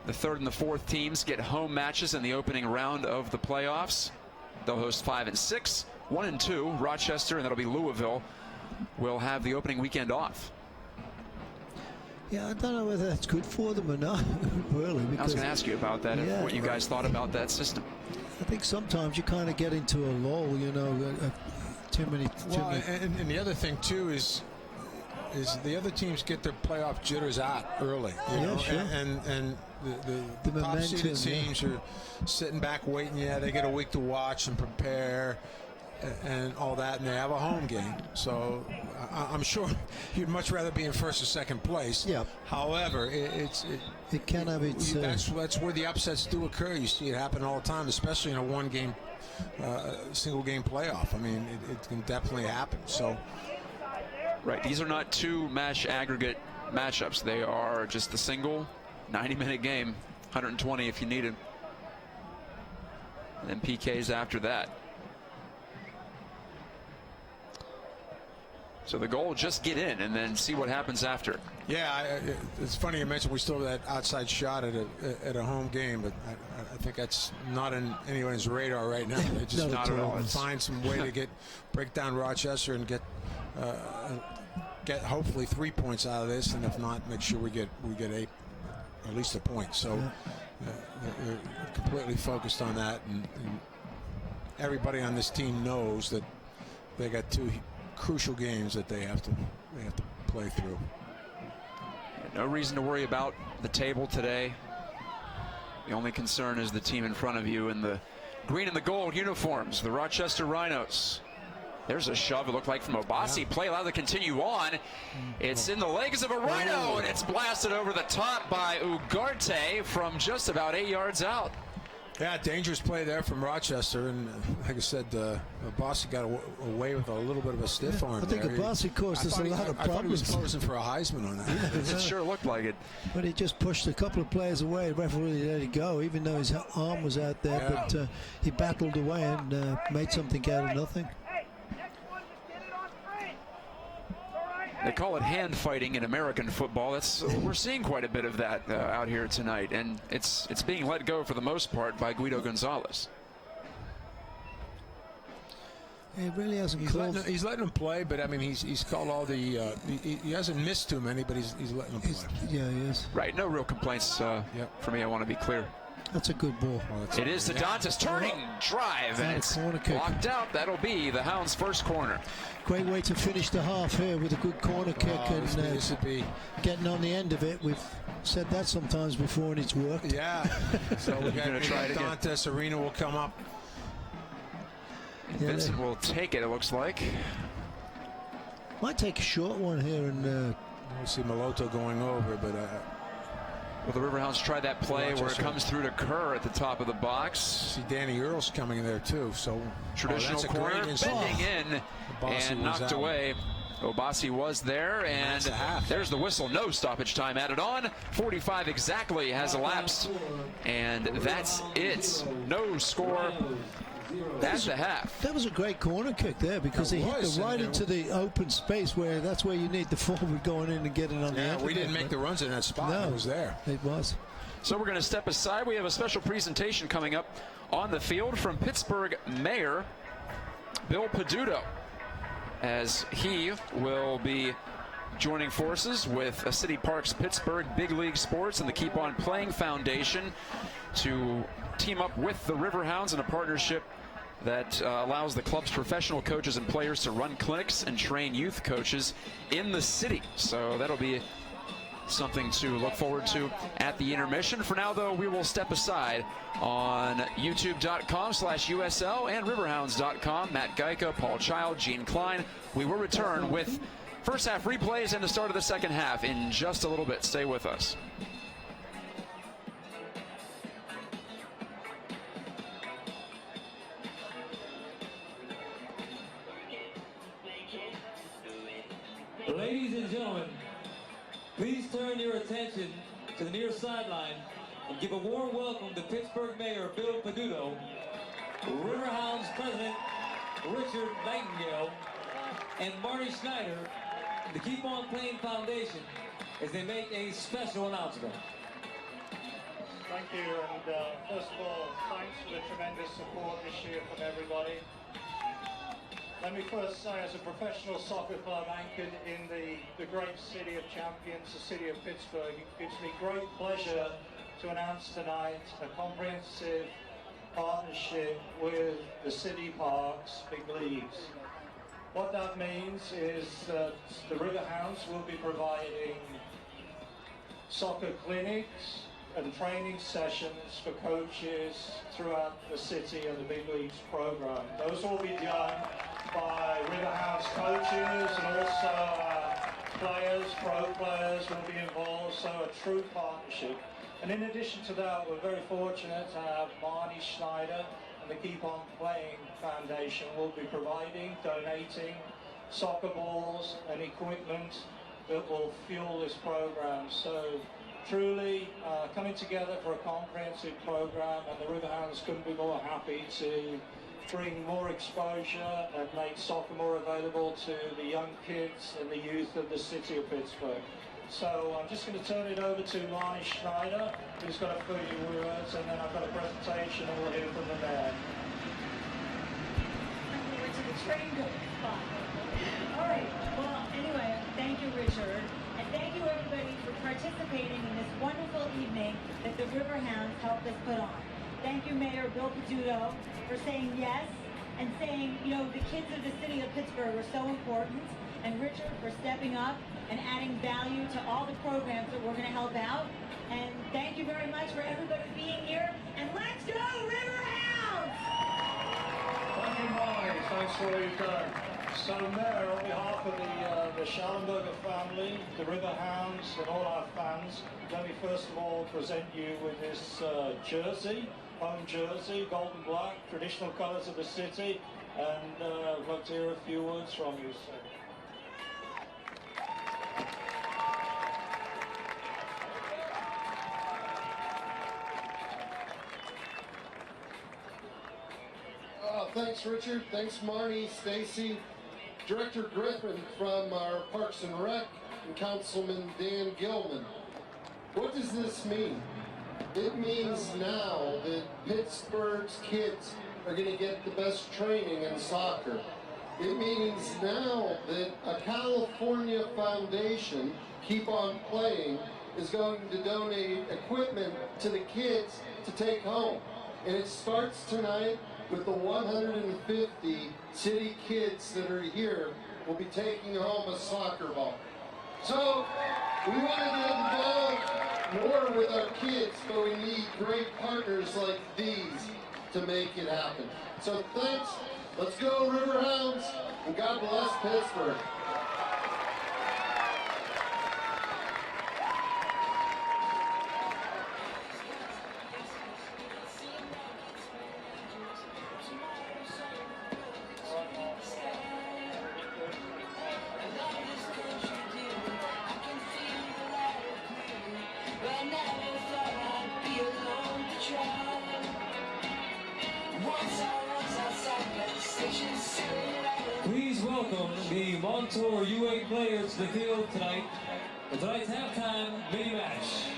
The 3rd and the 4th teams get home matches in the opening round of the playoffs. They'll host 5 and 6, 1 and 2. Rochester, and that'll be Louisville, will have the opening weekend off. Yeah, I don't know whether that's good for them or not, really. I was going to ask you about that, what you guys thought about that system. I think sometimes you kind of get into a lull, too many. And the other thing, too, is the other teams get their playoff jitters out early. Sure. And the top seeded teams are sitting back waiting. Yeah, they get a week to watch and prepare and all that, and they have a home game. So I'm sure you'd much rather be in 1st or 2nd place. Yeah. However, it can have its. That's where the upsets do occur. You see it happen all the time, especially in a one-game, single-game playoff. I mean, it can definitely happen. So. Right, these are not 2 match aggregate matchups. They are just the single 90-minute game, 120 if you need it, and then PKs after that. So the goal, just get in and then see what happens after. Yeah, it's funny you mentioned we still have that outside shot at a home game, but I think that's not in anyone's radar right now. They just not at all. Find some way to break down Rochester and get hopefully 3 points out of this, and if not, make sure we get 8, at least a point. So they're completely focused on that, and everybody on this team knows that they got 2 crucial games that they have to play through. No reason to worry about the table today. The only concern is the team in front of you in the green and the gold uniforms, the Rochester Rhinos. There's a shove, it looked like, from Obasi. Yeah. Play allowed to continue on. It's in the legs of a Rhino, and it's blasted over the top by Ugarte from just about 8 yards out. Yeah, dangerous play there from Rochester, and like I said, Obasi got away with a little bit of a stiff arm. I think Obasi caused us a lot of problems. I thought he was posing for a Heisman on that. It sure looked like it. But he just pushed a couple of players away. The referee let it go, even though his arm was out there. Yeah. But he battled away and made something out of nothing. They call it hand fighting in American football. We're seeing quite a bit of that out here tonight, and it's being let go for the most part by Guido Gonzalez. He really hasn't. He's letting him play, but I mean he's called all the. He hasn't missed too many, but he's letting him play. Yeah, he is. Right, no real complaints for me. I want to be clear. That's a good ball. It is to Dantas, turning drive, and it's blocked out. That'll be the Hounds' first corner. Great way to finish the half here with a good corner kick and getting on the end of it. We've said that sometimes before, and it's worked. Yeah. So we're going to try it Dantas. Arena will come up. And Vincent will take it, it looks like. Might take a short one here, and we'll see Maloto going over, but Well, the Riverhounds try that play where it comes through to Kerr at the top of the box. See Danny Earl's coming in there too. So traditional corner, bending in and knocked away. Obasi was there, and there's the whistle. No stoppage time added on. 45 exactly has elapsed, and that's it. No score at the half. That was a great corner kick there, because he hit it right into the open space where that's where you need the forward going in and getting on the end. We didn't make the runs in that spot. No, it was there. It was. So we're going to step aside. We have a special presentation coming up on the field from Pittsburgh Mayor Bill Peduto, as he will be joining forces with City Parks Pittsburgh, Big League Sports, and the Keep On Playing Foundation to team up with the Riverhounds in a partnership that allows the club's professional coaches and players to run clinics and train youth coaches in the city. So that'll be something to look forward to at the intermission. For now, though, we will step aside on youtube.com/USL and riverhounds.com. Matt Geica, Paul Child, Gene Klein. We will return with first half replays and the start of the second half in just a little bit. Stay with us. Ladies and gentlemen, please turn your attention to the near sideline and give a warm welcome to Pittsburgh Mayor Bill Peduto, Riverhounds President Richard Nightingale, and Marty Schneider, the Keep On Playing Foundation, as they make a special announcement. Thank you, and first of all, thanks for the tremendous support this year from everybody. Let me first say, as a professional soccer club anchored in the great city of champions, the city of Pittsburgh, it gives me great pleasure to announce tonight a comprehensive partnership with the City Parks Big Leagues. What that means is that the Riverhounds will be providing soccer clinics and training sessions for coaches throughout the city and the Big Leagues program. Those will be done by Riverhounds coaches, and also players, pro players will be involved, so a true partnership. And in addition to that, we're very fortunate to have Marty Schneider and the Keep On Playing Foundation will be donating soccer balls and equipment that will fuel this program. So truly coming together for a comprehensive program, and the Riverhounds couldn't be more happy to bring more exposure and make soccer more available to the young kids and the youth of the city of Pittsburgh. So I'm just going to turn it over to Marty Schneider, who's got a few words, and then I've got a presentation and we'll hear from the mayor. We're to the train spot. All right, well, anyway, thank you, Richard, and thank you, everybody, for participating in this wonderful evening that the Riverhounds helped us put on. Thank you, Mayor Bill Peduto, for saying yes and saying, you know, the kids of the city of Pittsburgh are so important, and Richard for stepping up and adding value to all the programs that we're going to help out. And thank you very much for everybody being here, and let's go, Riverhounds! Thank you, Marty. Thanks for all you've done. So, Mayor, on behalf of the Schallenberger family, the Riverhounds, and all our fans, let me first of all present you with this jersey. Home jersey, gold and black, traditional colours of the city, and I'd love to hear a few words from you, sir. Thanks, Richard. Thanks, Marty, Stacy, Director Griffin from our Parks and Rec, and Councilman Dan Gilman. What does this mean? It means now that Pittsburgh's kids are going to get the best training in soccer. It means now that a California foundation, Keep On Playing, is going to donate equipment to the kids to take home. And it starts tonight with the 150 city kids that are here will be taking home a soccer ball. So we want to get involved more with our kids, but we need great partners like these to make it happen. So thanks. Let's go, Riverhounds, and God bless Pittsburgh. tour UA players to the field tonight for tonight's halftime mini match.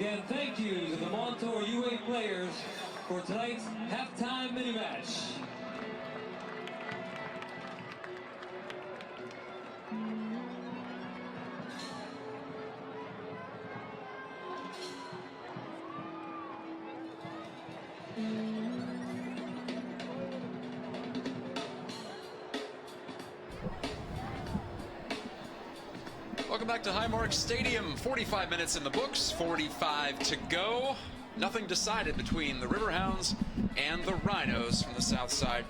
Again, thank you to the Montour UA players for tonight's halftime mini-match. Welcome back to Highmark Stadium. 45 minutes in the books, 45 to go. Nothing decided between the Riverhounds and the Rhinos from the south side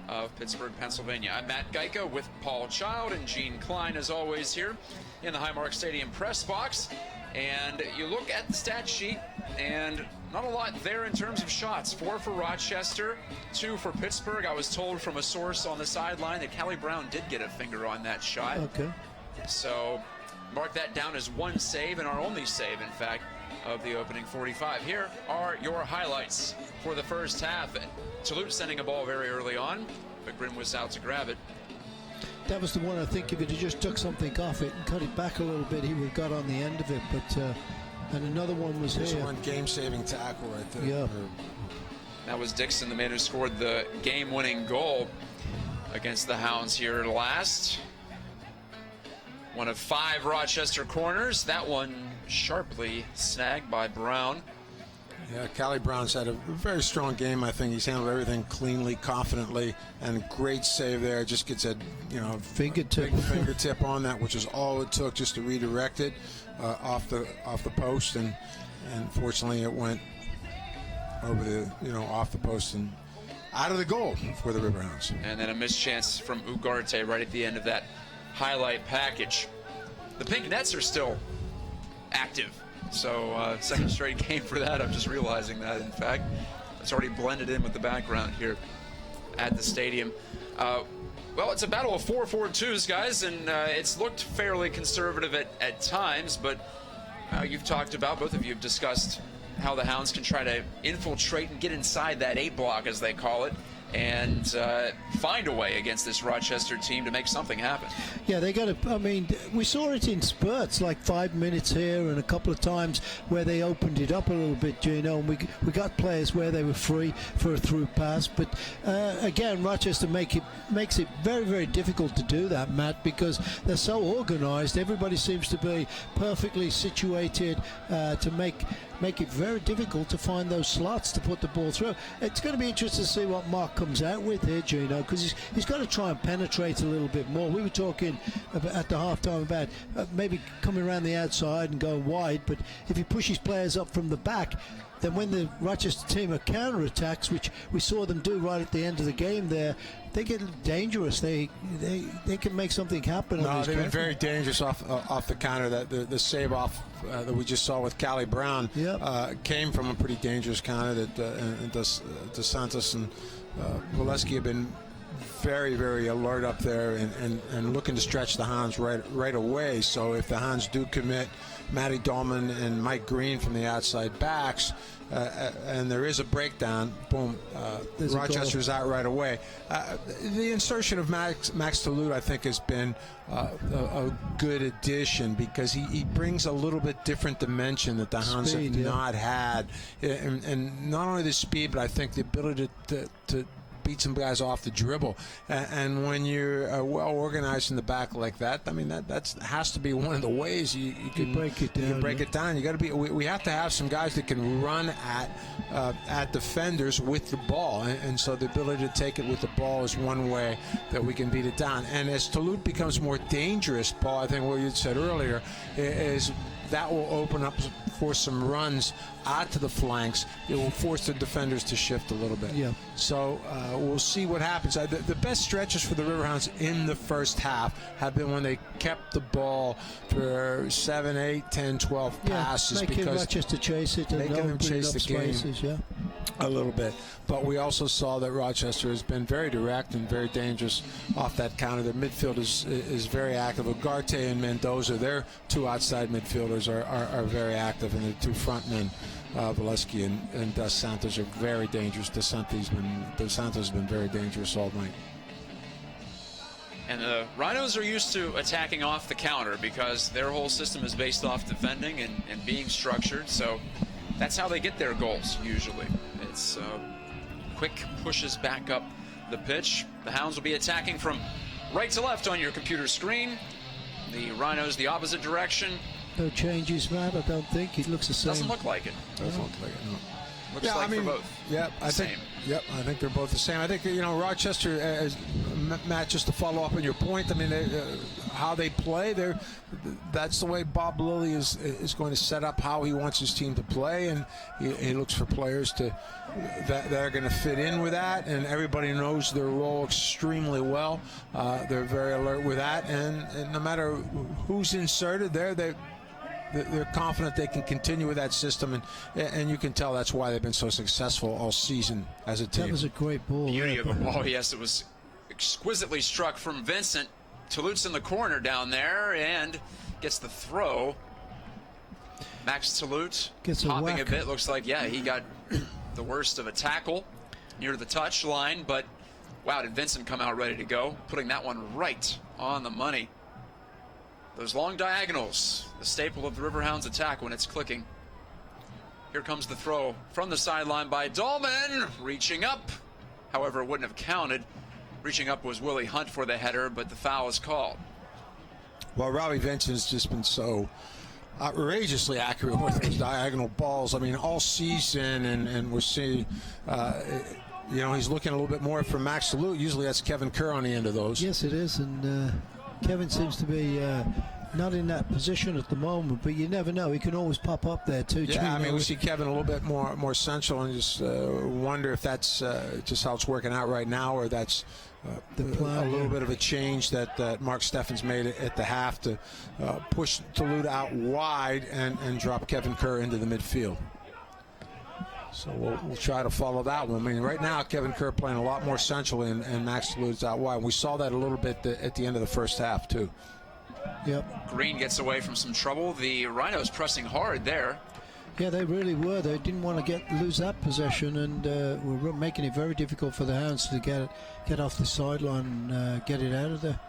of Pittsburgh, Pennsylvania. I'm Matt Geico with Paul Child and Gene Klein, as always, here in the Highmark Stadium press box. And you look at the stat sheet, and not a lot there in terms of shots. 4 for Rochester, 2 for Pittsburgh. I was told from a source on the sideline that Callie Brown did get a finger on that shot. Okay. So mark that down as one save, and our only save, in fact, of the opening 45. Here are your highlights for the first half. Toulouse sending a ball very early on, but Grimm was out to grab it. That was the one, I think, if it had just took something off it and cut it back a little bit, he would have got on the end of it. But and another one was There's here. one game-saving tackle right there. Yeah. That was Dixon, the man who scored the game-winning goal against the Hounds here last. One of 5 Rochester corners. That one sharply snagged by Brown. Yeah, Callie Brown's had a very strong game. I think he's handled everything cleanly, confidently, and great save there. Just gets a Fingertip. big fingertip on that, which is all it took just to redirect it off the post, and fortunately it went over the off the post and out of the goal for the Riverhounds. And then a missed chance from Ugarte right at the end of that highlight package. The Pink Nets are still active. So second straight game for that. I'm just realizing that, in fact. It's already blended in with the background here at the stadium. Well, it's a battle of 4-4-2s, guys, and it's looked fairly conservative at times, but you've talked about, both of you have discussed how the Hounds can try to infiltrate and get inside that 8 block, as they call it, and find a way against this Rochester team to make something happen. Yeah, they got to, I mean, we saw it in spurts, like 5 minutes here and a couple of times where they opened it up a little bit, and we got players where they were free for a through pass. But again, Rochester makes it very, very difficult to do that, Matt, because they're so organized. Everybody seems to be perfectly situated to make it very difficult to find those slots to put the ball through. It's going to be interesting to see what Mark comes out with here, Gino, because he's got to try and penetrate a little bit more. We were talking at the halftime about maybe coming around the outside and going wide, but if he pushes players up from the back, then when the Rochester team are counter-attacks, which we saw them do right at the end of the game there, they get dangerous. They can make something happen. No, they've been very dangerous off the counter. That the save off that we just saw with Callie Brown came from a pretty dangerous counter that Dos Santos and Valesky have been very, very alert up there and looking to stretch the Hounds right away. So if the Hounds do commit Matty Dolman and Mike Green from the outside backs, and there is a breakdown, boom, Rochester's out right away. The insertion of Max Toulouse, I think, has been a good addition because he brings a little bit different dimension that the Hounds have not had. And not only the speed, but I think the ability to beat some guys off the dribble, and when you're well organized in the back like that, I mean that has to be one of the ways you can break it down. You break it down. You got to be. We have to have some guys that can run at defenders with the ball, and so the ability to take it with the ball is one way that we can beat it down. And as Toulouse becomes more dangerous, Paul, I think what you said earlier is that will open up for some runs out to the flanks. It will force the defenders to shift a little bit. Yeah. So we'll see what happens. The best stretches for the Riverhounds in the first half have been when they kept the ball for 7, 8, 10, 12 passes. Making Rochester chase it and making them chase the game spaces, a little bit. But we also saw that Rochester has been very direct and very dangerous off that counter. Their midfield is very active. Ugarte and Mendoza, their 2 outside midfielders, are very active, and the 2 front men, Valesky and Dos Santos, are very dangerous. Dos Santos has been very dangerous all night. And the Rhinos are used to attacking off the counter because their whole system is based off defending and being structured. So That's how they get their goals usually. It's quick pushes back up the pitch. The Hounds will be attacking from right to left on your computer screen. The Rhinos the opposite direction. No changes, Matt, I don't think. It looks the same. Doesn't look like it. Doesn't look like it, no. Looks like for both. Yeah, I think they're both the same. I think, you know, Rochester, as Matt, just to follow up on your point, I mean, how they play, that's the way Bob Lilly is going to set up how he wants his team to play, and he looks for players that are going to fit in with that, and everybody knows their role extremely well. They're very alert with that, and no matter who's inserted there, they're confident they can continue with that system, and you can tell that's why they've been so successful all season as a team. That was a great ball. Beauty of a ball, yes. It was exquisitely struck from Vincent. Toulouse in the corner down there and gets the throw. Max Toulouse hopping a bit. Looks like, yeah, he got the worst of a tackle near the touch line, but wow, did Vincent come out ready to go, putting that one right on the money. Those long diagonals, the staple of the Riverhounds attack when it's clicking. Here comes the throw from the sideline by Dahlman, reaching up. However, it wouldn't have counted. Reaching up was Willie Hunt for the header, but the foul is called. Well, Robbie Vincent's just been so outrageously accurate with those diagonal balls. I mean, all season, and we're seeing, you know, he's looking a little bit more for Max Toulouse. Usually that's Kevin Kerr on the end of those. Yes, it is, and Kevin seems to be not in that position at the moment, but you never know. He can always pop up there too. Yeah, I mean, we see Kevin a little bit more central, and just wonder if that's just how it's working out right now, or that's a little bit of a change that Mark Steffens made at the half to push Toulouse out wide and drop Kevin Kerr into the midfield. So we'll try to follow that one. I mean, right now, Kevin Kerr playing a lot more central, and Max Toulouse out wide. We saw that a little bit at the end of the first half, too. Yep. Green gets away from some trouble. The Rhinos pressing hard there. Yeah, they really were. They didn't want to lose that possession, and were making it very difficult for the Hounds to get off the sideline and get it out of there.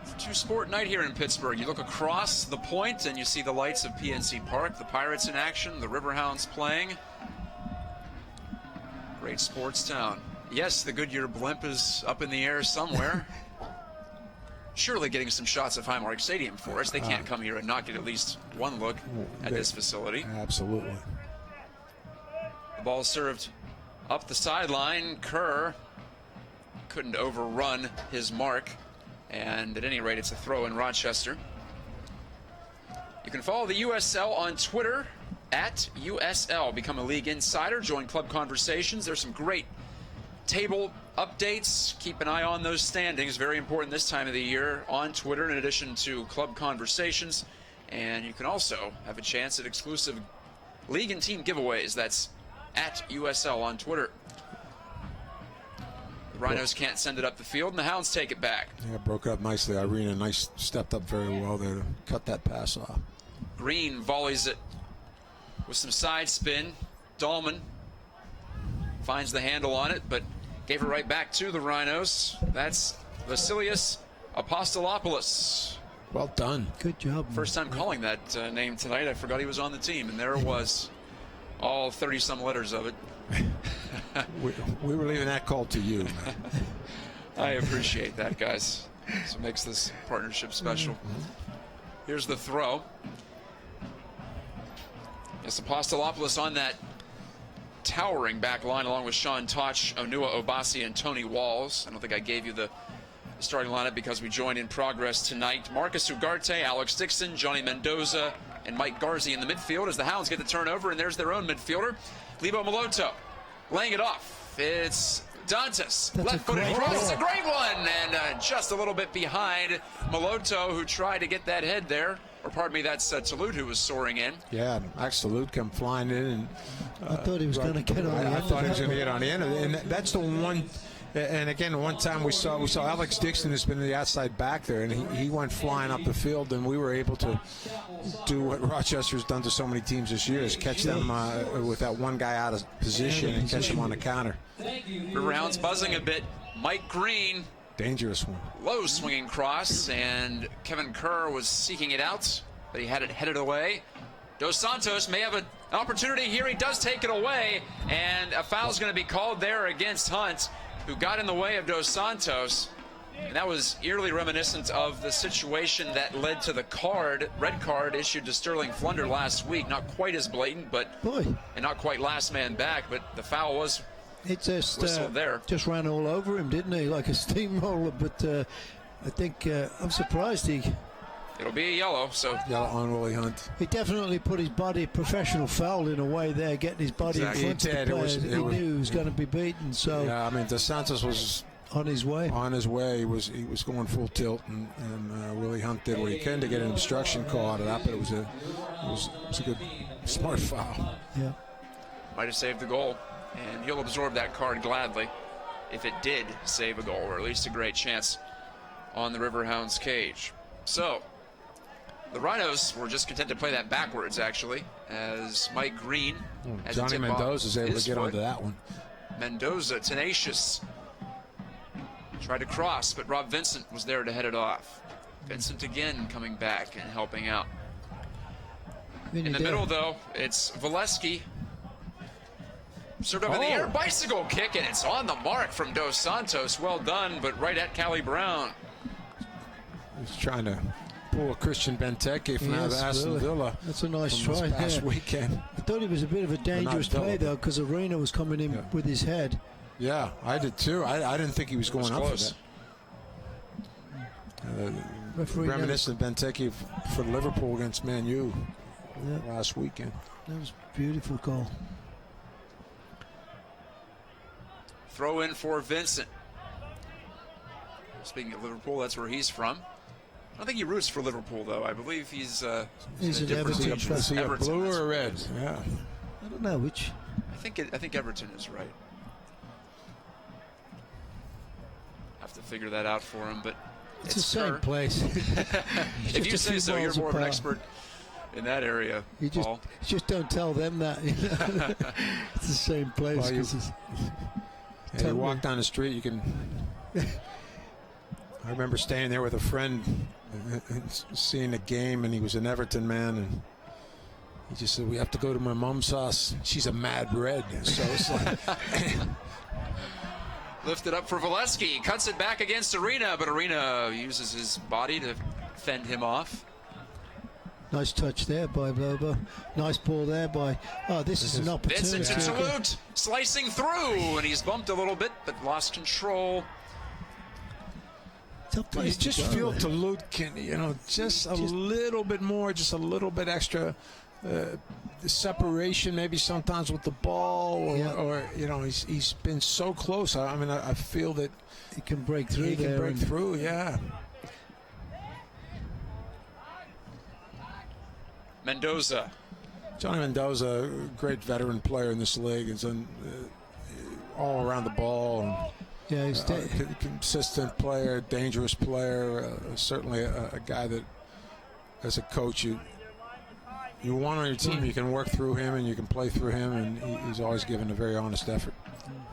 It's a two-sport night here in Pittsburgh. You look across the point, and you see the lights of PNC Park. The Pirates in action, the Riverhounds playing. Great sports town. Yes, the Goodyear blimp is up in the air somewhere. Surely getting some shots of Highmark Stadium for us. They can't come here and not get at least one look at this facility. Absolutely. The ball served up the sideline. Kerr couldn't overrun his mark, and at any rate, it's a throw in Rochester. You can follow the USL on Twitter at USL. Become a league insider. Join club conversations. There's some great table updates. Keep an eye on those standings. Very important this time of the year on Twitter, in addition to club conversations. And you can also have a chance at exclusive league and team giveaways. That's at USL on Twitter. The Rhinos can't send it up the field, and the Hounds take it back. Yeah, broke up nicely. Irina stepped up very well there to cut that pass off. Green volleys it with some side spin. Dahlman finds the handle on it, but gave it right back to the Rhinos. That's Vasilios Apostolopoulos. Well done. Good job. First time calling that name tonight. I forgot he was on the team, and there it was. All 30-some letters of it. we were leaving that call to you, man. I appreciate that, guys. That's what makes this partnership special. Here's the throw. Yes, Apostolopoulos on that towering back line, along with Sean Toch, Onua Obasi, and Tony Walls. I don't think I gave you the starting lineup because we joined in progress tonight. Marcus Ugarte, Alex Dixon, Johnny Mendoza, and Mike Garzi in the midfield as the Hounds get the turnover, and there's their own midfielder, Lebo Maloto, laying it off. It's Dantas, left-footed cross. It's a great one, and just a little bit behind Maloto, who tried to get that head there. Or pardon me, that's Toulouse who was soaring in. Yeah, Max Toulouse come flying in, and I thought he was going to get on the end. I thought he was going to get on the end, and that's the one. And again, one time we saw Alex Dixon has been the outside back there, and he went flying up the field, and we were able to do what Rochester's done to so many teams this year, is catch them with that one guy out of position and catch them on the counter. Riverhounds buzzing a bit. Mike Green. Dangerous one. Low swinging cross, and Kevin Kerr was seeking it out, but he had it headed away. Dos Santos may have an opportunity here. He does take it away, and a foul's going to be called there against Hunt, who got in the way of Dos Santos. And that was eerily reminiscent of the situation that led to the red card issued to Sterling Flunder last week. Not quite as blatant, but and not quite last man back, but the foul was whistled there. Just ran all over him, didn't he, like a steamroller? But I think I'm surprised It'll be a yellow, so yellow on Willie Hunt. He definitely put his body, professional foul in a way there, getting his body in front of the players. He knew he was going to be beaten. So yeah, I mean, Dos Santos was on his way. On his way, he was going full tilt, and Willie Hunt did what he can to get an obstruction call out of that. But it was a good, smart foul. Yeah, might have saved the goal, and he'll absorb that card gladly if it did save a goal, or at least a great chance on the Riverhounds' cage. So the Rhinos were just content to play that backwards, actually, as Mike Green has Johnny Mendoza is able to get onto that one. Mendoza, tenacious, tried to cross, but Rob Vincent was there to head it off. Vincent again coming back and helping out. In the middle, though, it's Valesky. Served up in the air, bicycle kick, and it's on the mark from Dos Santos. Well done, but right at Callie Brown. He's trying to pull a Christian Benteke from out of Aston Villa. That's a nice try. This past weekend. I thought it was a bit of a dangerous play, though, because Arena was coming in with his head. Yeah, I did too. I didn't think he was going up for that. Reminiscent of Benteke for Liverpool against Man U last weekend. That was a beautiful goal. Throw in for Vincent. Speaking of Liverpool, that's where he's from. I don't think he roots for Liverpool, though. I believe he's an Everton. Is he a blue or a red? Yeah. I don't know which. I think Everton is right. Have to figure that out for him, but it's the same place. If you say so, you're more of an expert in that area. You just don't tell them that. It's the same place. You walk down the street, you can. I remember staying there with a friend and seeing a game, and he was an Everton man, and he just said, "We have to go to my mom's house. She's a mad red." So it's like. Lifted up for Valesky, cuts it back against Arena, but Arena uses his body to fend him off. Nice touch there by Lobo. Nice ball there by. Oh, this is an opportunity. Vincent to salute, slicing through, and he's bumped a little bit, but lost control. You just feel Toulouse can, just a little bit more, just a little bit extra separation, maybe sometimes with the ball, or he's been so close. I mean, I feel that he can break through. Yeah. Mendoza. Johnny Mendoza, great veteran player in this league. He's all around the ball. Yeah, he's consistent player, dangerous player. Certainly a guy that, as a coach, you want on your team. You can work through him and you can play through him, and he's always given a very honest effort.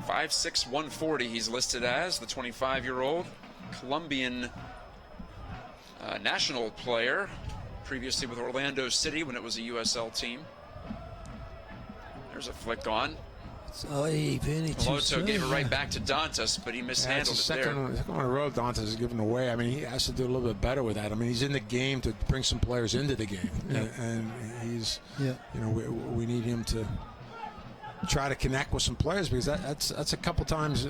5'6", 140 he's listed as, the 25-year-old Colombian national player, previously with Orlando City when it was a USL team. There's a flick on. Loto gave it right back to Dantas, but he mishandled it there. Second on the road, Dantas is giving away. I mean, he has to do a little bit better with that. I mean, he's in the game to bring some players into the game, and he's, we need him to try to connect with some players, because that's a couple times,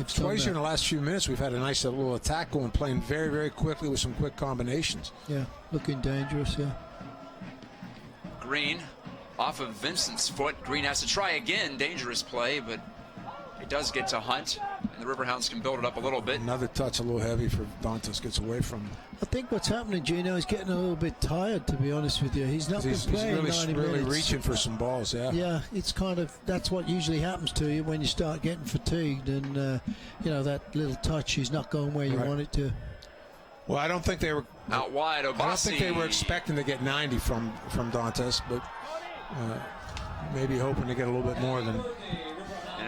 twice in the last few minutes we've had a nice little attack going, playing very, very quickly with some quick combinations. Yeah, looking dangerous. Yeah. Green. Off of Vincent's foot. Green has to try again. Dangerous play, but it does get to Hunt, and the Riverhounds can build it up a little bit. Another touch, a little heavy for Dantas, gets away from him. I think what's happening, Gino, is getting a little bit tired, to be honest with you. He's not been playing 90 minutes. He's really reaching for some balls, Yeah, it's kind of, that's what usually happens to you when you start getting fatigued, and, that little touch is not going where you want it to. Well, I don't think they were... Out wide, Obasi. I don't think they were expecting to get 90 from Dantas, but... maybe hoping to get a little bit more than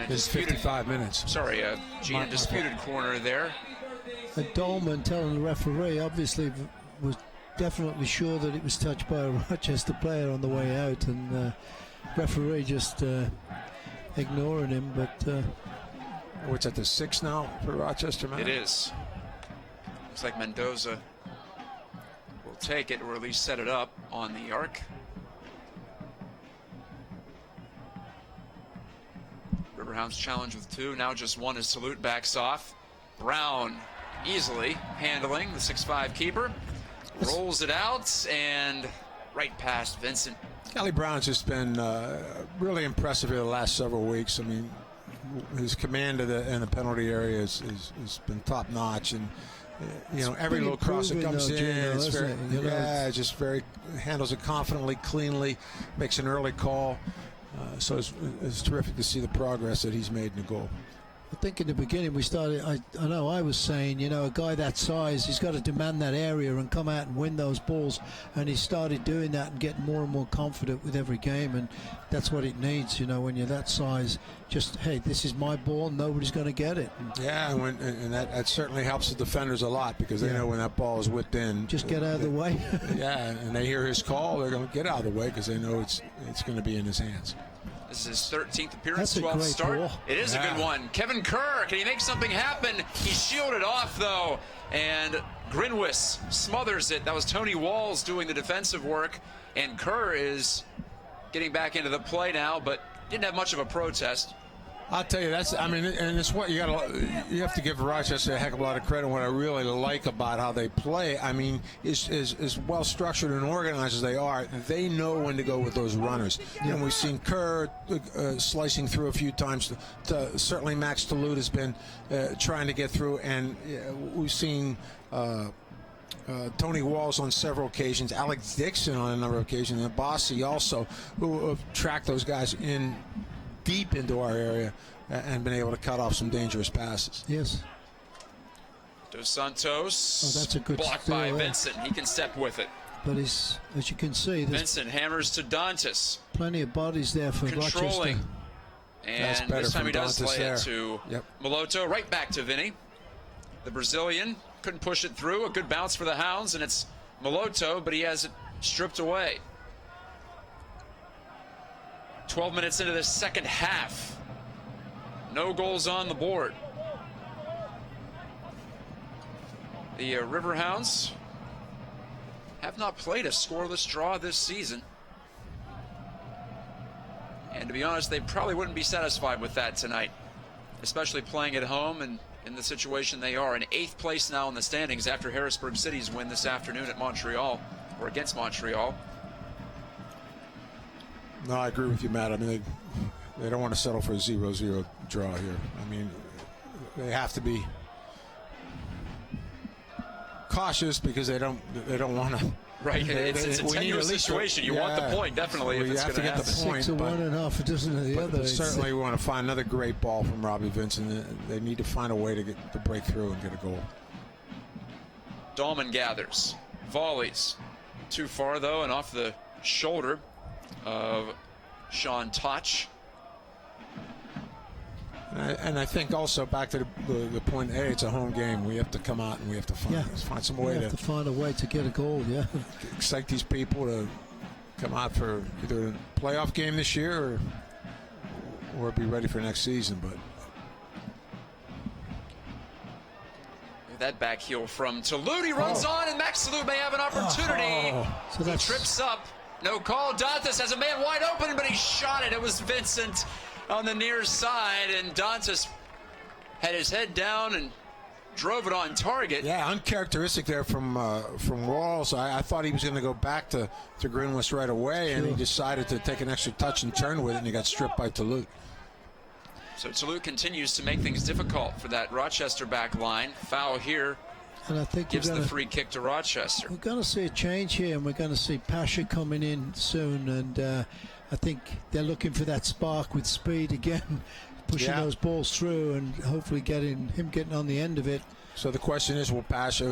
his 55 minutes. Sorry, Gina, disputed corner there. And Dolman telling the referee, obviously, was definitely sure that it was touched by a Rochester player on the way out, and referee just ignoring him. But what's at the 6 now for Rochester, man? It is. Looks like Mendoza will take it, or at least set it up on the arc. Riverhounds challenge with 2. Now just 1 as Salute backs off. Brown easily handling the 6'5" keeper. Rolls it out and right past Vincent. Callie Brown's just been really impressive here the last several weeks. I mean, his command of in the penalty area has been top notch, and you know, every little cross that comes in, it's very, just very handles it confidently, cleanly, makes an early call. So it's terrific to see the progress that he's made in the goal. I think in the beginning we started, I know I was saying, you know, a guy that size, he's got to demand that area and come out and win those balls, and he started doing that and getting more and more confident with every game, and that's what it needs, you know, when you're that size. Just, hey, this is my ball, nobody's going to get it. Yeah, and that certainly helps the defenders a lot, because they know when that ball is whipped in. Just get out of the way. Yeah, and they hear his call, they're going to get out of the way because they know it's going to be in his hands. This is his 13th appearance, That's a 12th great start. ball. It is a good one. Kevin Kerr, can he make something happen? He shielded off, though, and Grinwis smothers it. That was Tony Walls doing the defensive work, and Kerr is getting back into the play now, but didn't have much of a protest. I'll tell you, I mean, and it's what you have to give Rochester a heck of a lot of credit. What I really like about how they play, I mean, is as well structured and organized as they are. They know when to go with those runners. And we've seen Kerr slicing through a few times. Certainly, Max Toulouse has been trying to get through, and we've seen Tony Walls on several occasions, Alex Dixon on a number of occasions, and Bossy also, who have tracked those guys in deep into our area and been able to cut off some dangerous passes. Yes. Dos Santos. That's a good blocked steal, by yeah. Vincent. He can step with it. But as you can see, there's Vincent hammers to Dantas. plenty of bodies there for Controlling. Rochester. And this time he does play it to Yep. Moloto. Right back to Vinny. The Brazilian couldn't push it through. A good bounce for the Hounds, and it's Moloto, but he has it stripped away. 12 minutes into the second half. No goals on the board. The Riverhounds have not played a scoreless draw this season. And to be honest, they probably wouldn't be satisfied with that tonight, especially playing at home and in the situation they are. In 8th place now in the standings after Harrisburg City's win this afternoon at Montreal, or against Montreal. No, I agree with you, Matt. I mean, they don't want to settle for a 0-0 draw here. I mean, they have to be cautious because they don't want to. Right, it's a tenuous situation. You want the point, definitely, if it's going to happen. 6 of one and half a dozen of the other. But certainly we want to find another great ball from Robbie Vincent. They need to find a way to break through and get a goal. Dahlman gathers. Volleys. Too far, though, and off the shoulder of Sean Toch. And I think also back to the point, hey, it's a home game. We have to come out and we have to find some way to find a way to get a goal. Yeah, excite these people to come out for either a playoff game this year or be ready for next season. But that back heel from Toulouse. He runs on, and Max Toulouse may have an opportunity. So he trips up. No call. Dantas has a man wide open, but he shot it. It was Vincent on the near side, and Dantas had his head down and drove it on target. Yeah, uncharacteristic there from Walls. I thought he was going to go back to Grinwis right away, and he decided to take an extra touch and turn with it, and he got stripped by Toulouse. So Toulouse continues to make things difficult for that Rochester back line. Foul here. And I think gives the free kick to Rochester. We're going to see a change here, and we're going to see Pasha coming in soon, and I think they're looking for that spark with speed again, pushing those balls through and hopefully getting on the end of it. So the question is, will Pasha,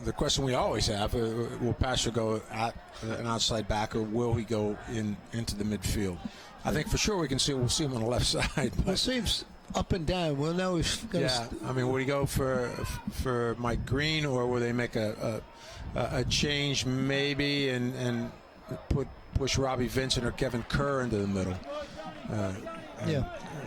the question we always have, will Pasha go at an outside back, or will he go into the midfield? I think for sure we'll see him on the left side. Well, it seems up and down. We'll know if I mean, would he go for Mike Green, or will they make a change maybe and push Robbie Vincent or Kevin Kerr into the middle?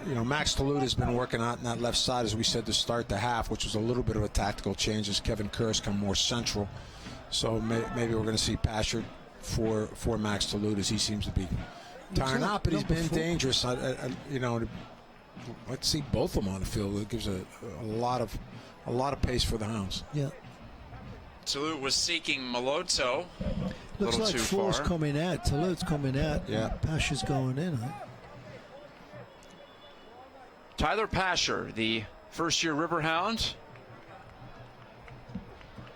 You know, Max Toulouse has been working on that left side, as we said, to start the half, which was a little bit of a tactical change as Kevin Kerr has come more central. So maybe we're going to see Pashard for Max Toulouse, as he seems to be tiring out, but he's been dangerous. You know, let's see both of them on the field. It gives a lot of pace for the Hounds. Yeah. Toulouse was seeking Moloto. Looks like Ford's coming out. Toulouse coming out. Yeah. Pasher's going in. Tyler Pasher, the first-year Riverhound.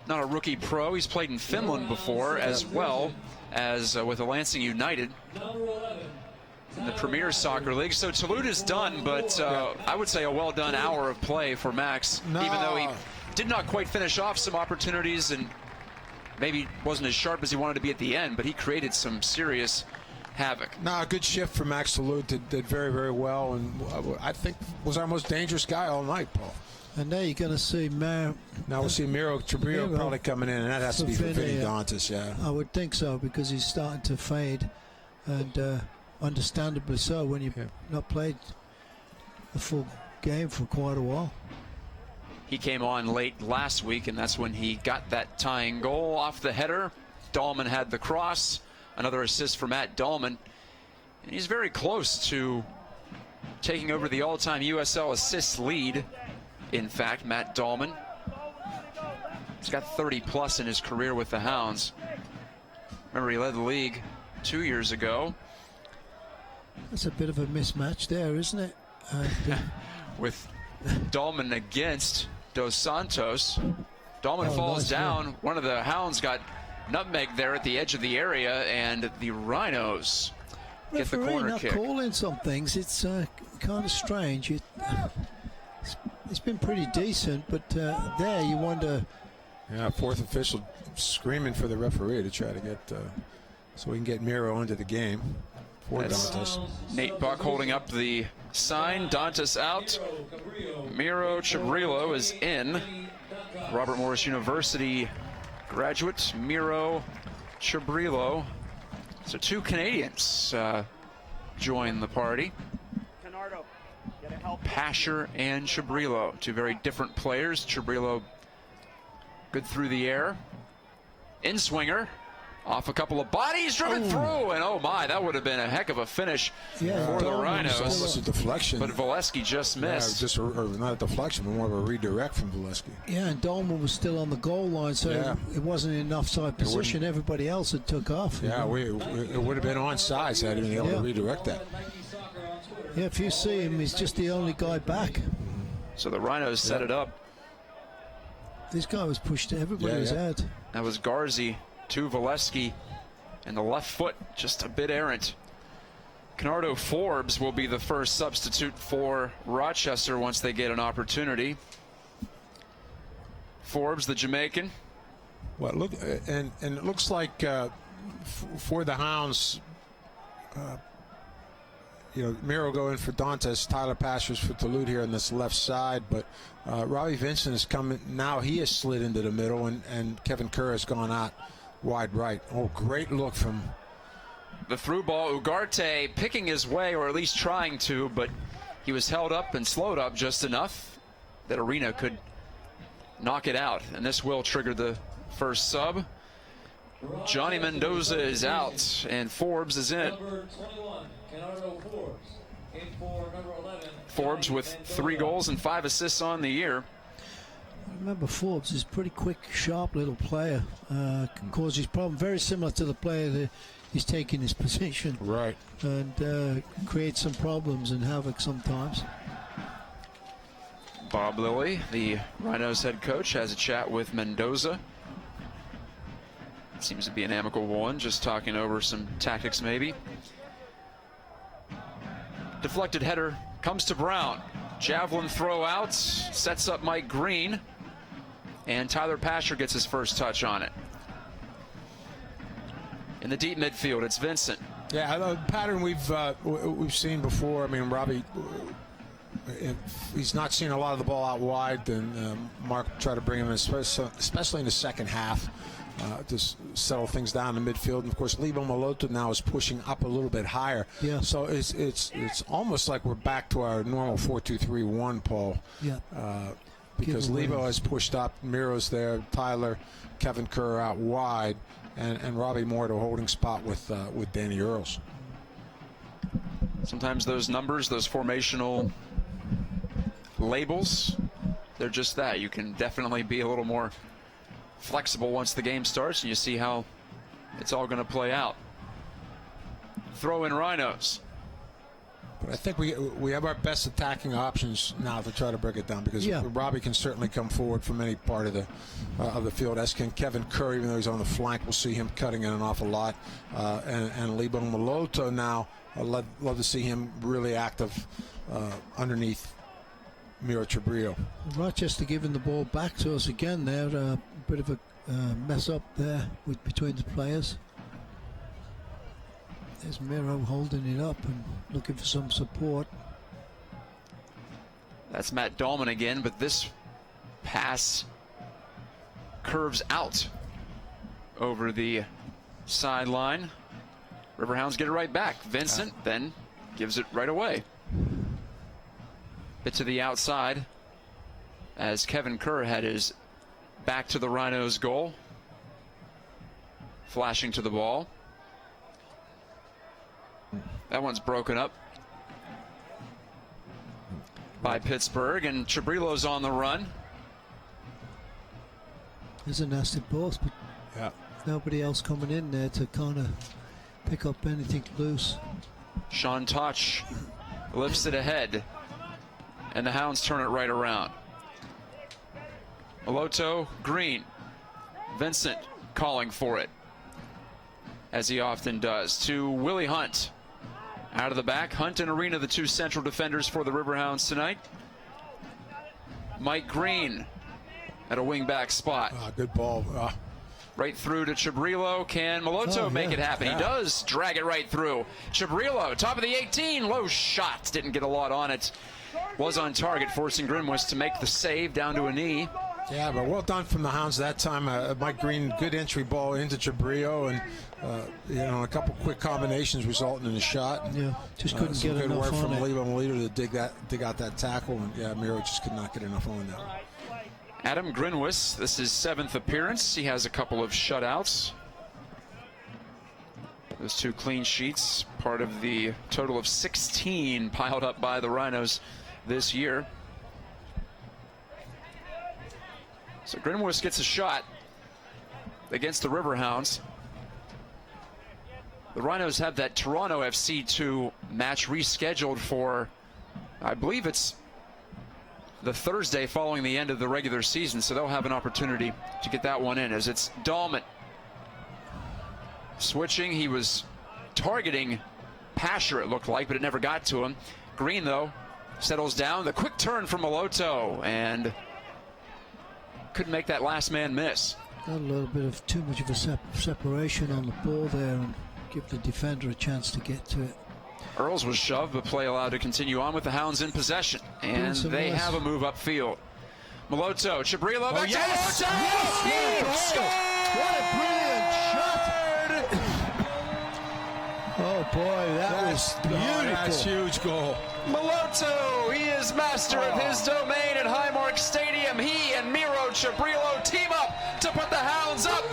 Not a rookie pro. He's played in Finland before, as well as with the Lansing United in the Premier Soccer League. So Toulouse is done, but I would say a well-done hour of play for Max, even though he did not quite finish off some opportunities and maybe wasn't as sharp as he wanted to be at the end, but he created some serious havoc. A good shift for Max Toulouse. Did very, very well, and I think was our most dangerous guy all night, Paul. And now you're going to see Now we'll see Miro Chabrillo probably coming in, and that has to be for Vinny Dantas, yeah. I would think so, because he's starting to fade, and understandably so when you've not played a full game for quite a while. He came on late last week, and that's when he got that tying goal off the header. Dahlman had the cross. Another assist for Matt Dahlman. And he's very close to taking over the all-time USL assists lead. In fact, Matt Dahlman. He's got 30-plus in his career with the Hounds. Remember, he led the league 2 years ago. That's a bit of a mismatch there, isn't it? With Dahlman against Dos Santos. Dahlman falls down. One of the Hounds got nutmeg there at the edge of the area, and the Rhinos get the corner kick. Calling some things, it's kind of strange. It's been pretty decent, but there you wonder. Yeah, fourth official screaming for the referee to try to get so we can get Miro into the game for Dantas. Nate Buck holding up the sign. Dantas out. Miro Chabrillo is in. Robert Morris University graduate Miro Chabrillo. So two Canadians join the party. Pasher and Chabrillo, two very different players. Chabrillo good through the air. In-swinger. Off a couple of bodies, driven through, and oh my, that would have been a heck of a finish for the Rhinos. Almost a deflection. But Valesky just missed. Or not a deflection, but more of a redirect from Valesky. Yeah, and Dahlman was still on the goal line, so it wasn't in offside position. Everybody else had took off. Yeah, it would have been onside had he been able to redirect that. Yeah, if you see him, he's just the only guy back. So the Rhinos set it up. This guy was pushed to everybody's head. That was Garzi to Valesky, and the left foot just a bit errant. Canardo Forbes will be the first substitute for Rochester once they get an opportunity. Forbes, the Jamaican. Well, look, and it looks like for the Hounds, you know, Miro going for Dantas, Tyler Pasher's for Toulouse here on this left side, but Robbie Vincent is coming now. He has slid into the middle, and Kevin Kerr has gone out wide right. Oh, great look from the through ball. Ugarte picking his way, or at least trying to, but he was held up and slowed up just enough that Arena could knock it out, and this will trigger the first sub. Johnny Mendoza is out, and Forbes is in. Forbes with 3 goals and 5 assists on the year. Remember, Forbes is a pretty quick, sharp little player. Can cause his problem. Very similar to the player that he's taking his position. Right. And create some problems and havoc sometimes. Bob Lilly, the Rhinos head coach, has a chat with Mendoza. It seems to be an amicable one, just talking over some tactics maybe. Deflected header comes to Brown. Javelin throw out, sets up Mike Green, and Tyler Pasher gets his first touch on it. In the deep midfield, it's Vincent. Yeah, a pattern we've seen before. I mean, Robbie if he's not seeing a lot of the ball out wide, then Mark tried to bring him in, especially in the second half, to settle things down in midfield. And of course, Lebo Moloto now is pushing up a little bit higher. Yeah. So it's almost like we're back to our normal 4-2-3-1, Paul. Yeah. Because Lebo has pushed up, Miro's there, Tyler, Kevin Kerr out wide, and Robbie Moore to a holding spot with Danny Earls. Sometimes those numbers, those formational labels, they're just that. You can definitely be a little more flexible once the game starts and you see how it's all going to play out. Throw in Rhinos. But I think we have our best attacking options now to try to break it down, because Robbie can certainly come forward from any part of the field, as can Kevin Kerr, even though he's on the flank. We'll see him cutting in an awful lot. And Lebo Moloto now, I'd love to see him really active underneath Miro Chabrillo. Rochester giving the ball back to us again there. A bit of a mess up there between the players. There's Miro holding it up and looking for some support. That's Matt Dahlman again, but this pass curves out over the sideline. Riverhounds get it right back. Vincent then gives it right away. Bit to the outside as Kevin Kerr had his back to the Rhinos goal. Flashing to the ball. That one's broken up by Pittsburgh, and Chabrillo's on the run. There's a nasty post, but nobody else coming in there to kind of pick up anything loose. Sean Toch lifts it ahead, and the Hounds turn it right around. Moloto, Green, Vincent calling for it, as he often does, to Willie Hunt. Out of the back, Hunt and Arena, the two central defenders for the Riverhounds tonight. Mike Green at a wing-back spot. Good ball. Right through to Chabrillo. Can Moloto make it happen? He does drag it right through. Chabrillo, top of the 18, low shot. Didn't get a lot on it. Was on target, forcing Grimwis to make the save down to a knee. Yeah, but well done from the Hounds that time. Mike Green, good entry ball into Chabrillo, and a couple quick combinations resulting in a shot. Yeah, just couldn't get enough on it. Good work from Lebo Moloto to dig out that tackle, and Miro just could not get enough on that. Adam Grinwis, this is 7th appearance. He has a couple of shutouts. Those 2 clean sheets, part of the total of 16 piled up by the Rhinos this year. So Grinwis gets a shot against the Riverhounds. The Rhinos have that Toronto FC2 match rescheduled for, I believe it's the Thursday following the end of the regular season, so they'll have an opportunity to get that one in, as it's Dahlman switching. He was targeting Pasher, it looked like, but it never got to him. Green, though, settles down. The quick turn from Moloto, and couldn't make that last man miss. Got a little bit of too much of a separation on the ball there, and give the defender a chance to get to it. Earls was shoved, but play allowed to continue on with the Hounds in possession, and they have a move upfield. Moloto, Chabrillo, back to Moloto! Yes! What a brilliant shot! Oh boy, that was beautiful. That's a huge goal. Moloto, he is master of his domain at Highmark Stadium. He and Miro Chabrillo team up to put the Hounds up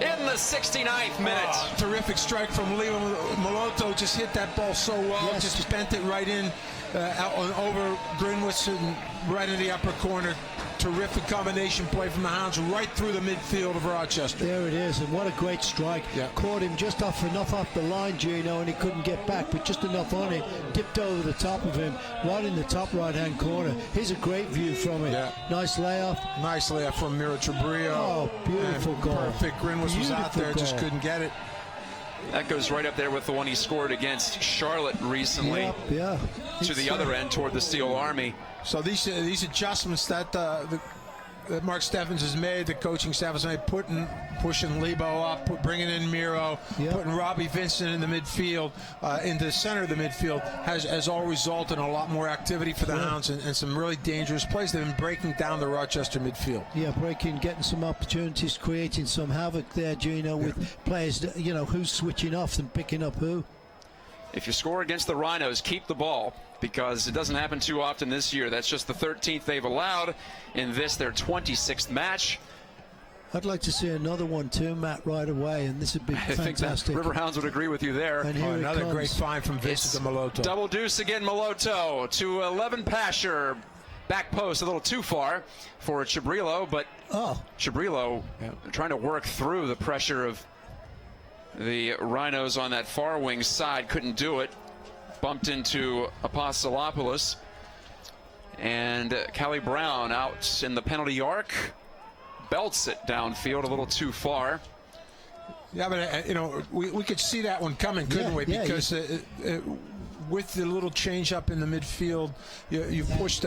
in the 69th minute. Terrific strike from Leo Moloto. Just hit that ball so well. Yes. Just bent it right in over Grinwis and right in the upper corner. Terrific combination play from the Hounds right through the midfield of Rochester. There it is, and what a great strike. Yeah. Caught him just enough off the line, Gino, and he couldn't get back, but just enough on it. Dipped over the top of him, right in the top right-hand corner. Here's a great view from it. Yeah. Nice layoff. Nice layoff from Miro Chabrillo. Oh, beautiful goal. Perfect. Grinwis was out there, just couldn't get it. That goes right up there with the one he scored against Charlotte recently. Yep, to the other end toward the Steel Army. So these adjustments that that Mark Steffens has made, the coaching staff has made, pushing Lebo up, bringing in Miro, putting Robbie Vincent in the midfield, into the center of the midfield, has all resulted in a lot more activity for the Hounds and some really dangerous plays. They've been breaking down the Rochester midfield. Yeah, breaking, getting some opportunities, creating some havoc there, Gino, with players, who's switching off and picking up who. If you score against the Rhinos, keep the ball, because it doesn't happen too often this year. That's just the 13th they've allowed in this, their 26th match. I'd like to see another one too, Matt, right away, and this would be fantastic. I think the Riverhounds would agree with you there. And another great find from Vincent to Moloto. Double deuce again, Moloto to 11 Pasher. Back post a little too far for Chabrillo, but Chabrillo trying to work through the pressure of the Rhinos on that far wing side, couldn't do it. Bumped into Apostolopoulos, and Callie Brown out in the penalty arc, belts it downfield a little too far. Yeah, but we could see that one coming, couldn't we? Because with the little change up in the midfield, you pushed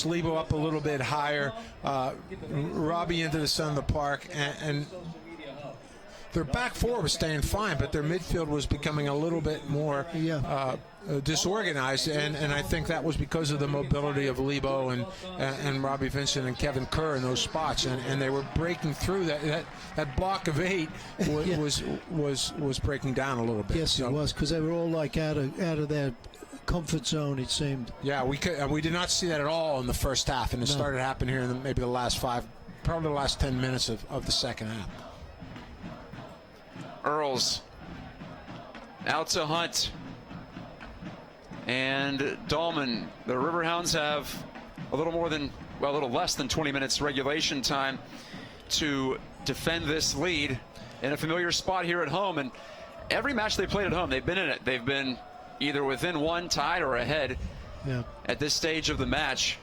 Lebo up a little bit higher, Robbie into the center of the park, and their back four was staying fine, but their midfield was becoming a little bit more disorganized, and I think that was because of the mobility of Lebo and Robbie Vincent and Kevin Kerr in those spots, and they were breaking through that block of 8 was breaking down a little bit. Yes, it was, because they were all like out of their comfort zone, it seemed. Yeah, we did not see that at all in the first half, and it started happening here in maybe the last 10 minutes of the second half. Earls out to Hunt and Dahlman. The Riverhounds have a little less than 20 minutes regulation time to defend this lead in a familiar spot here at home. And every match they played at home, they've been in it. They've been either within one, tied, or ahead at this stage of the match.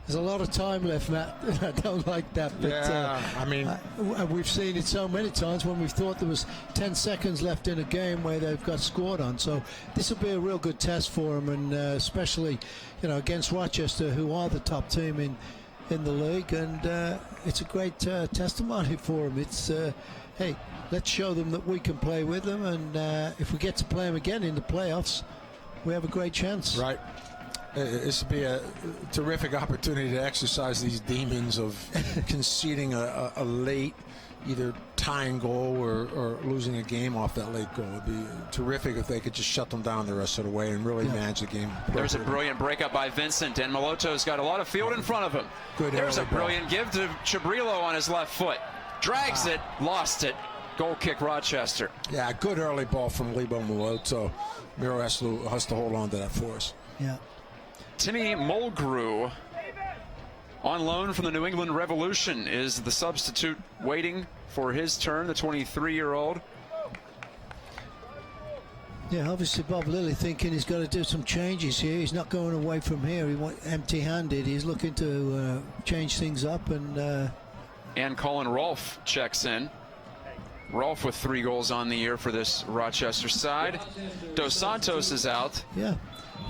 There's a lot of time left, Matt. I don't like that. But, we've seen it so many times when we've thought there was 10 seconds left in a game where they've got scored on. So this will be a real good test for them, and especially, against Rochester, who are the top team in the league. And it's a great testimony for them. It's, hey, let's show them that we can play with them. And if we get to play them again in the playoffs, we have a great chance. Right. This would be a terrific opportunity to exercise these demons of conceding a late, either tying goal or losing a game off that late goal. It would be terrific if they could just shut them down the rest of the way and really manage the game. There's a brilliant breakup by Vincent, and Moloto's got a lot of field in front of him. There's a brilliant give to Chabrillo on his left foot. Drags it, lost it. Goal kick, Rochester. Yeah, good early ball from Lebo Moloto. Miro has to hold on to that for us. Yeah. Timmy Mulgrew, on loan from the New England Revolution, is the substitute waiting for his turn, the 23-year-old. Yeah, obviously Bob Lilly thinking he's got to do some changes here. He's not going away from here. He went empty-handed. He's looking to change things up. And Colin Rolfe checks in. Rolfe with 3 goals on the year for this Rochester side. Dos Santos is out. Yeah.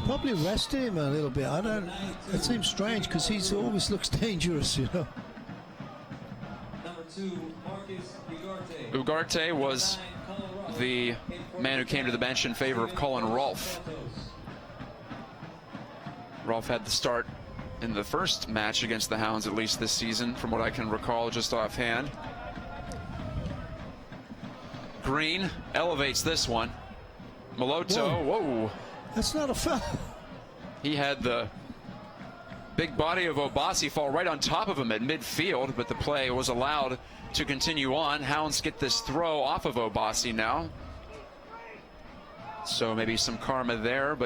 Probably rested him a little bit. It seems strange because he always looks dangerous, Number 2, Marcus Ugarte. Ugarte was the man who came to the bench in favor of Colin Rolfe. Rolfe had the start in the first match against the Hounds, at least this season, from what I can recall just offhand. Green elevates this one. Moloto, whoa. That's not a foul. He had the big body of Obasi fall right on top of him at midfield, but the play was allowed to continue on. Hounds get this throw off of Obasi now. So maybe some karma there,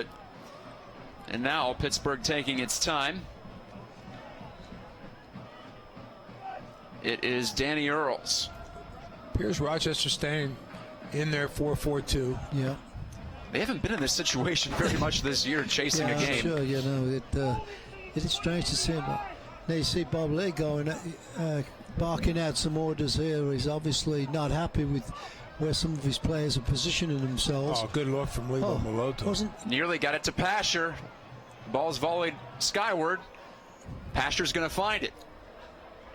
and now Pittsburgh taking its time. It is Danny Earls. Here's Rochester staying in their 4-4-2. Yeah. They haven't been in this situation very much this year, chasing a game. Sure, it is strange to see him. Now you see Bob Lee going, barking out some orders here. He's obviously not happy with where some of his players are positioning themselves. Oh, good look from Lebo Moloto. Nearly got it to Pasher. Ball's volleyed skyward. Pasher's going to find it.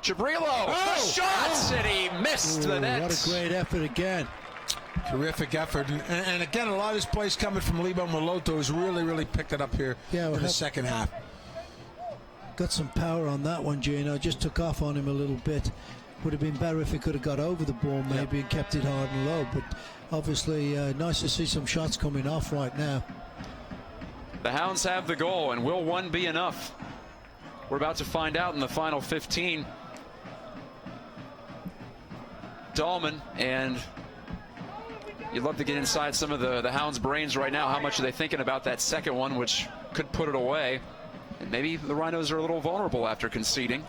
Jabrillo, the shots, and he missed the net. What a great effort again. Terrific effort. And again, a lot of this plays coming from Lebo Moloto, who's really picked it up here in the second half. Got some power on that one, Gino. Just took off on him a little bit. Would have been better if he could have got over the ball maybe and kept it hard and low. But obviously, nice to see some shots coming off right now. The Hounds have the goal, and will one be enough? We're about to find out in the final 15. Dahlman, and you'd love to get inside some of the Hounds' brains right now. How much are they thinking about that second one, which could put it away? And maybe the Rhinos are a little vulnerable after conceding.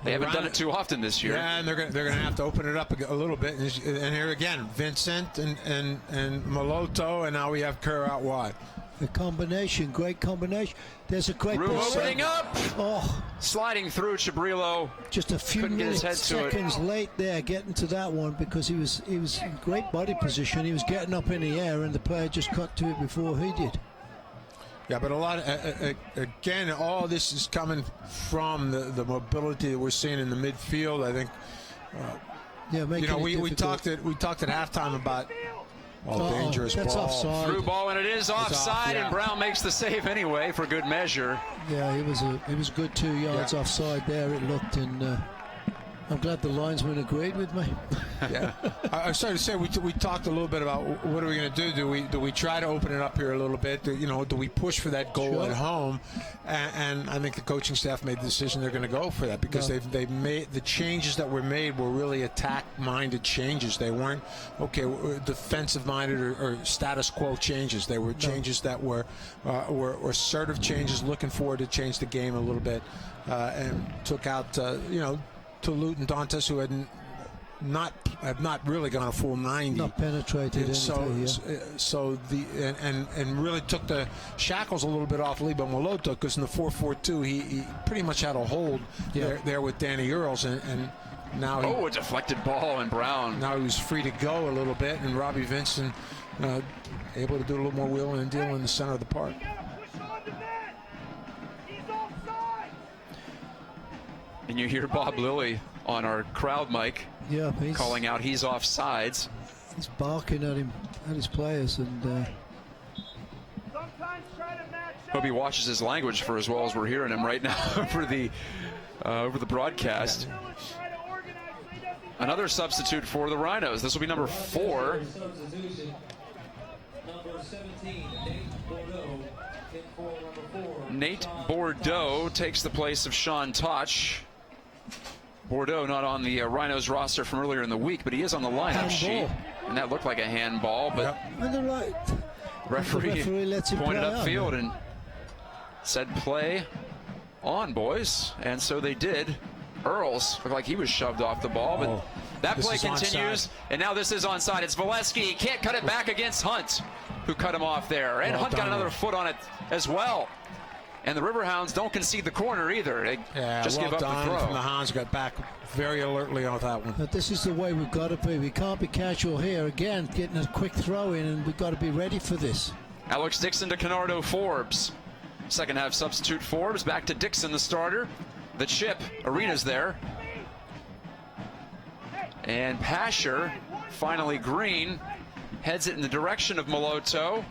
They haven't done it too often this year. Yeah, and they're going to have to open it up a little bit. And here again, Vincent and Moloto, and now we have Kerr out wide. The combination, great combination. There's a great Room ball. opening up. Oh, sliding through Chabrillo. Just a few seconds late there getting to that one, because he was in great body position. He was getting up in the air, and the player just cut to it before he did. Yeah, but a lot of, again, all this is coming from the mobility that we're seeing in the midfield. I think. We talked at halftime about dangerous that's ball. Offside. Through ball, and it is offside, and Brown makes the save anyway for good measure. Yeah, he was good 2 yards offside there. It looked, and I'm glad the linesman agreed with me. Yeah, I started to say we talked a little bit about what are we going to do? Do we try to open it up here a little bit? Do we push for that goal at home? And I think the coaching staff made the decision they're going to go for that, because they've made the changes that were made were really attack-minded changes. They weren't defensive-minded or status quo changes. They were changes that were assertive changes, looking forward to change the game a little bit, and took out Toulouse and Dantas, who have not really gone a full 90. Not penetrated anything, and really took the shackles a little bit off Lebo Moloto, because in the 4-4-2 he pretty much had a hold there with Danny Earls, and now a deflected ball, and Brown. Now he was free to go a little bit, and Robbie Vincent able to do a little more wheeling and dealing in the center of the park. And you hear Bob Lilly on our crowd mic calling out he's offsides. He's barking at him, at his players, and hope he watches his language for as well as we're hearing him right now over the broadcast. Another substitute for the Rhinos. This will be number 4. Nate Bordeaux takes the place of Sean Toch. Bordeaux not on the Rhinos roster from earlier in the week, but he is on the lineup sheet. And that looked like a handball, but referee lets him pointed play upfield and said play on, boys. And so they did. Earls looked like he was shoved off the ball, but that play continues. And now this is onside. It's Valesky. He can't cut it back against Hunt, who cut him off there. And Hunt got another foot on it as well. And the Riverhounds don't concede the corner either. They just give up the throw. From the Hounds got back very alertly on that one. But this is the way we've got to be. We can't be casual here. Again, getting a quick throw in, and we've got to be ready for this. Alex Dixon to Canardo Forbes. Second half substitute Forbes. Back to Dixon, the starter. The chip. Arena's there. And Pasher, finally Green, heads it in the direction of Moloto.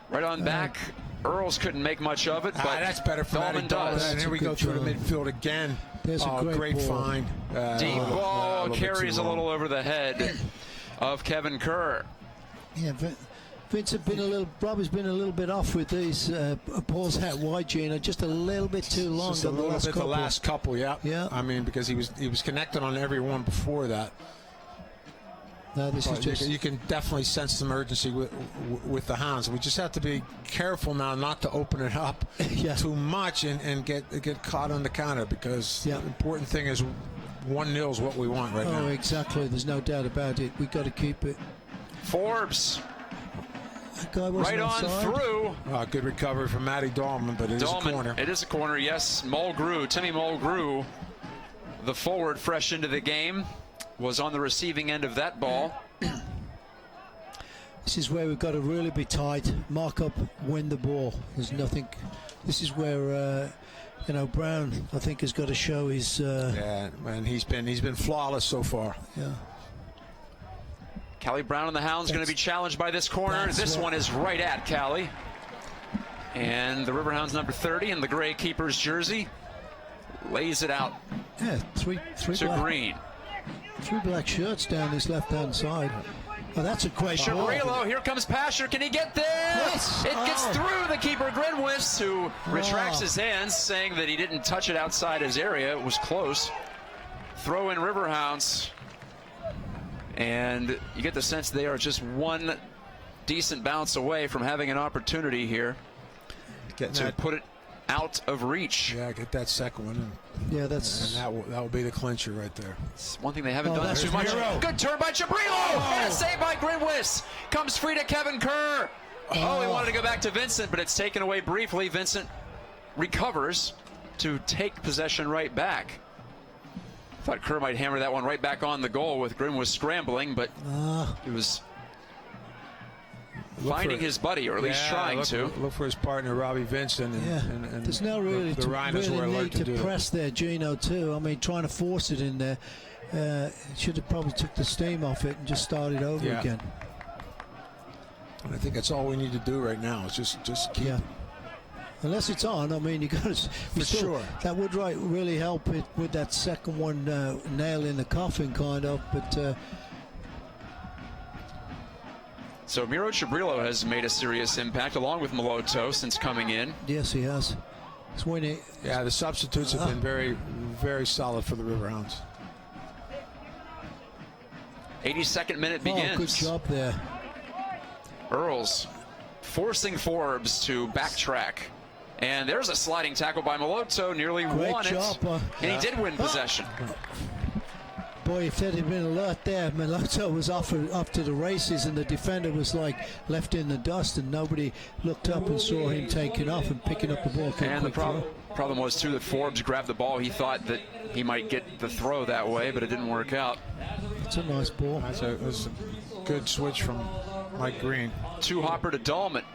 Right on back. Earls couldn't make much of it, but that's better for Dahlman does. And here we go through the midfield again. There's a great find. Deep ball carries a little over the head of Kevin Kerr. Yeah, Vincent Robbie's been a little bit off with these balls out wide, Gina, just a little bit too long. Just a little bit the last couple, yeah. I mean, because he was connected on every one before that. No, this is just... You can definitely sense some urgency with the Hounds. We just have to be careful now not to open it up too much and get caught on the counter, because the important thing is 1-0 is what we want right now. Oh, exactly. There's no doubt about it. We've got to keep it. Forbes. That guy wasn't right on offside. Through. Good recovery from Matty Dahlman, but it is a corner. It is a corner, yes. Timmy Mulgrew, the forward fresh into the game, was on the receiving end of that ball. This is where we've got to really be tight, mark up, win the ball. There's nothing. This is where you know, Brown, I think, has got to show his. Yeah, and he's been flawless so far. Yeah. Callie Brown and the Hounds going to be challenged by this corner. This one is right at Callie. And the Riverhounds number 30 in the gray keeper's jersey lays it out Yeah, three to black, Green. 3 black shirts down his left-hand side. Oh, that's a great ball. Chabrilo, here comes Pasher. Can he get there? Yes. It gets through the keeper, Grinwis, who retracts his hands, saying that he didn't touch it outside his area. It was close. Throw in Riverhounds. And you get the sense they are just one decent bounce away from having an opportunity here to put it out of reach. Yeah, get that second one. Yeah, that's. And that will be the clincher right there. It's one thing they haven't done that's too much. Miro. Good turn by Chabrilo. And a save by Grinwis. Comes free to Kevin Kerr. Oh, he wanted to go back to Vincent, but it's taken away briefly. Vincent recovers to take possession right back. Thought Kerr might hammer that one right back on the goal with Grinwis scrambling, but he was finding his buddy, or at least trying to. Look for his partner, Robbie Vincent. And There's no really, the Rhinos were alert need to do press there, Gino, too. I mean, trying to force it in there. Should have probably took the steam off it and just started over again. And I think that's all we need to do right now. Is just keep. Yeah. Unless it's on, I mean, you got to. For sure. That would really help it with that second one, nail in the coffin, kind of. But. So Miro Chabrilo has made a serious impact, along with Maloto, since coming in. Yes, he has. It's winning. Yeah, the substitutes have been very, very solid for the Riverhounds. 82nd minute begins. Oh, good job there. Earls forcing Forbes to backtrack. And there's a sliding tackle by Maloto, nearly won it. And he did win possession. Boy, if there had been alert there, Maloto was off to the races, and the defender was like left in the dust, and nobody looked up and saw him taking off and picking up the ball. And the problem was, too, that Forbes grabbed the ball. He thought that he might get the throw that way, but it didn't work out. It's a nice ball. That's a good switch from Mike Green. Two-hopper to Dahlman.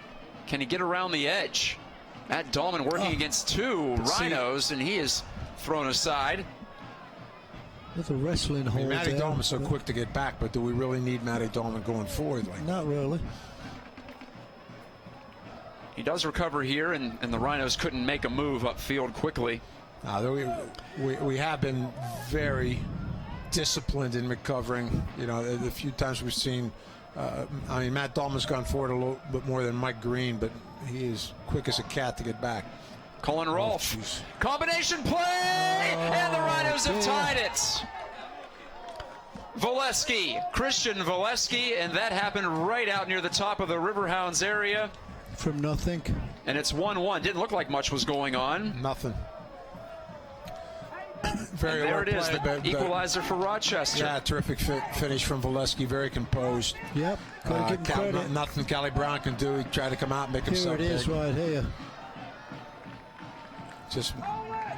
Can he get around the edge? Matt Dahlman working against 2 Rhinos, and he is thrown aside. With a wrestling hold. Matty Dahlman's so quick to get back, but do we really need Matty Dahlman going forward? Not really. He does recover here, and the Rhinos couldn't make a move upfield quickly. We have been very disciplined in recovering. You know, the few times we've seen, I mean, Matt Dahlman's gone forward a little bit more than Mike Green, but he is quick as a cat to get back. Colin Rolfe. Combination play! And the Rhinos have tied it. Christian Valesky, and that happened right out near the top of the Riverhounds area. From nothing. And it's 1-1. Didn't look like much was going on. Nothing. Very and there it is, the equalizer for Rochester. Yeah, terrific finish from Valesky, very composed. Yep, gotta give him credit. Nothing Callie Brown can do. He tried to come out and make himself big. Here it is right here. Just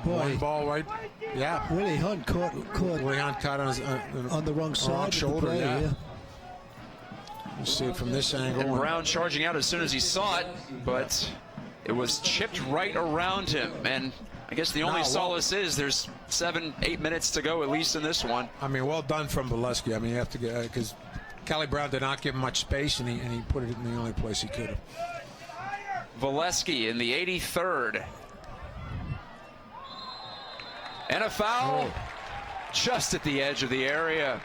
one ball right. Yeah. Willie Hunt caught Willie Hunt caught on the wrong side. Wrong shoulder, play, yeah. You see it from this angle. And Brown charging out as soon as he saw it, but it was chipped right around him. And I guess the only solace is there's 7-8 minutes to go, at least in this one. I mean, well done from Valesky. I mean, you have to get, because Callie Brown did not give him much space, and he put it in the only place he could have. Valesky in the 83rd. And a foul just at the edge of the area.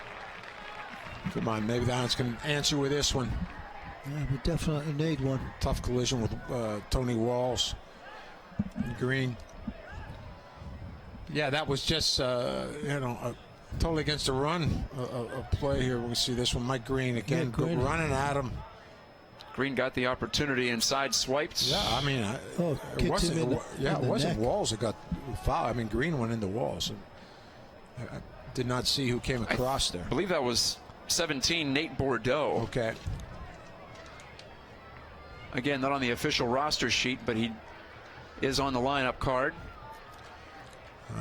Come on, maybe the Hounds can answer with this one. Yeah, we definitely need one. Tough collision with Tony Walls and Green. Yeah, that was just, totally against the run of play here. We see this one. Mike Green again, running at him. Green got the opportunity and side swiped. Yeah, I mean, it wasn't Walls that got fouled. I mean, Green went into Walls. I did not see who came across there. I believe that was 17, Nate Bordeaux. Okay. Again, not on the official roster sheet, but he is on the lineup card.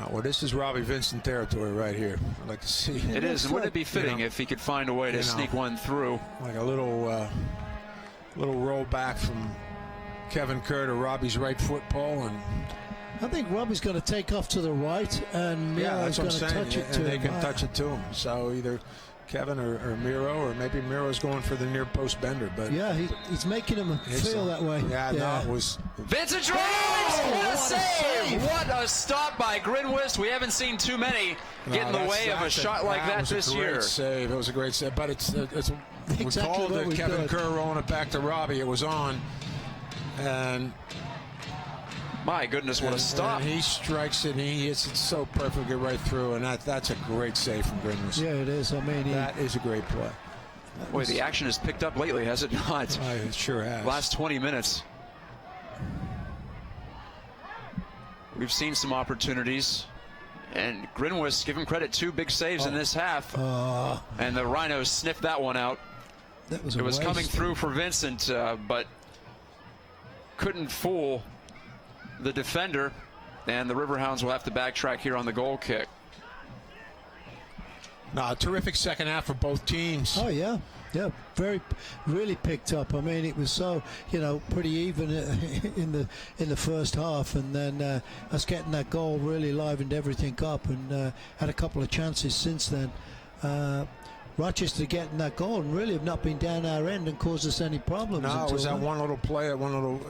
Well, this is Robbie Vincent territory right here. I'd like to see. It is, and wouldn't it be fitting if he could find a way to sneak one through? Like a little roll back from Kevin Kerr to Robbie's right foot pole, and I think Robbie's going to take off to the right, and Miro's going to touch it to and they him. can touch it to him. So either Kevin or Miro, or maybe Miro's going for the near post bender. But yeah, he's making him feel that way. Yeah, no, it was. Vincent Grinwist! What a save! What a stop by Grinwist. We haven't seen too many get in the way of a shot like that this year. It was a great save. It was a great save. But it's exactly we called what it we Kevin did. Kerr rolling it back to Robbie. It was on. And my goodness, what a stop. And he strikes it, and he hits it so perfectly right through, and that's a great save from Grinwist. Yeah, it is. I mean, that is a great play. Boy, the action has picked up lately, has it not? It sure has. Last 20 minutes. We've seen some opportunities. And Grinwist, give him credit, 2 big saves in this half. And the Rhinos sniffed that one out. That was it was waste. coming through for Vincent, but couldn't fool the defender. And the Riverhounds will have to backtrack here on the goal kick. No, terrific second half for both teams. Oh, yeah. Yeah, really picked up. I mean, it was so, pretty even in the first half, and then us getting that goal really livened everything up, and had a couple of chances since then. Rochester getting that goal and really have not been down our end and caused us any problems. No, it was that then. one little play, that one little,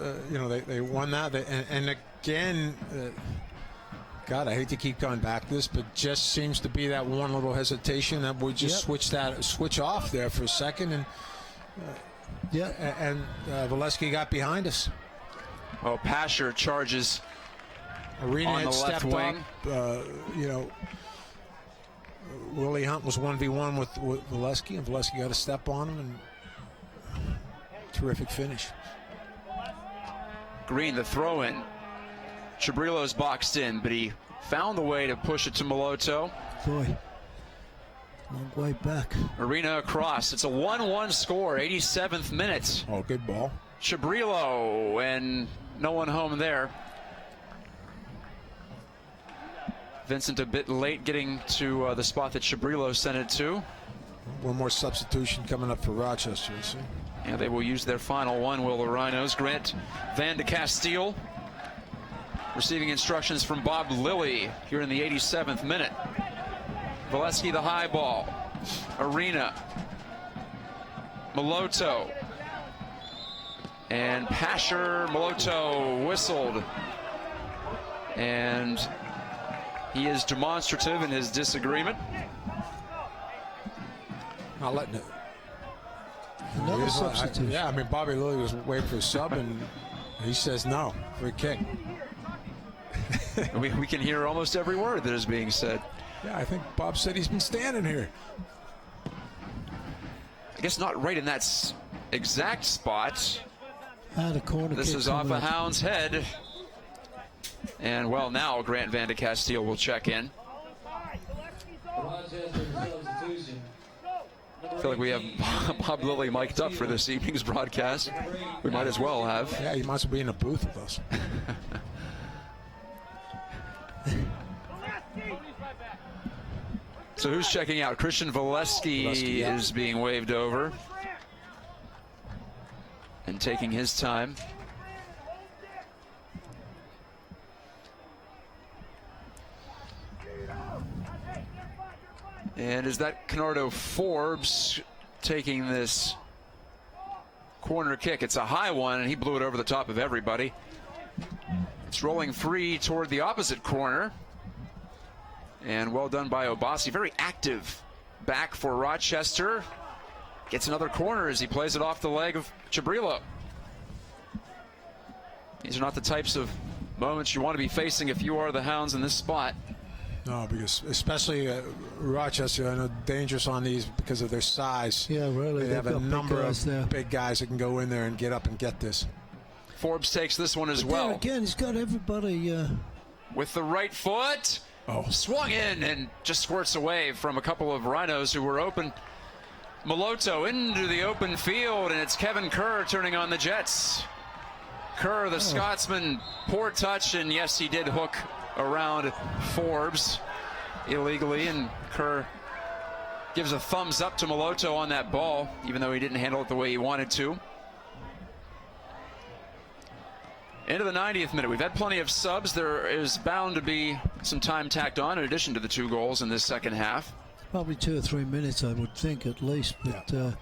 they won that, and again. God, I hate to keep coming back to this, but just seems to be that one little hesitation that we just switch off there for a second, and Valesky got behind us. Oh, Pasher charges Arena on had the left stepped wing. Up. Willie Hunt was 1v1 with Valesky, and Valesky got a step on him, and terrific finish. Green, the throw-in. Chabrillo's boxed in, but he found the way to push it to Moloto. Boy, long way back. Arena across. It's a 1-1 score, 87th minute. Oh, good ball. Chabrillo, and no one home there. Vincent a bit late getting to the spot that Chabrillo sent it to. One more substitution coming up for Rochester, you see. Yeah, they will use their final one, will the Rhinos. Grant Van de Castile receiving instructions from Bob Lilly here in the 87th minute. Valesky the high ball. Arena. Moloto. And Pasher. Moloto whistled. And he is demonstrative in his disagreement. Not letting it. Another substitution. I mean, Bobby Lilly was waiting for a sub, and he says no. Free kick. we can hear almost every word that is being said. Yeah, I think Bob said he's been standing here. I guess not right in that exact spot. Out of corner. This is off a Hound's head. And well, now Grant Van de Castile will check in. I feel like we have Bob Lilly mic'd up for this evening's broadcast. We might as well have. Yeah, he must be in a booth with us. So who's checking out? Christian Valesky is being waved over and taking his time. And is that Canardo Forbes taking this corner kick? It's a high one, and he blew it over the top of everybody. It's rolling free toward the opposite corner. And well done by Obasi. Very active back for Rochester. Gets another corner as he plays it off the leg of Chabrillo. These are not the types of moments you want to be facing if you are the Hounds in this spot. No, because especially Rochester, I know dangerous on these because of their size. Yeah, really. They have a number of big guys that can go in there and get up and get this. Forbes takes this one as well. Again, he's got everybody. With the right foot. Swung in and just squirts away from a couple of Rhinos who were open. Moloto into the open field, and it's Kevin Kerr turning on the Jets. Kerr, the Scotsman, poor touch, and yes, he did hook around Forbes illegally, and Kerr gives a thumbs up to Moloto on that ball, even though he didn't handle it the way he wanted to. Into the 90th minute. We've had plenty of subs. There is bound to be some time tacked on in addition to the 2 goals in this second half. Probably 2 or 3 minutes, I would think, at least. But I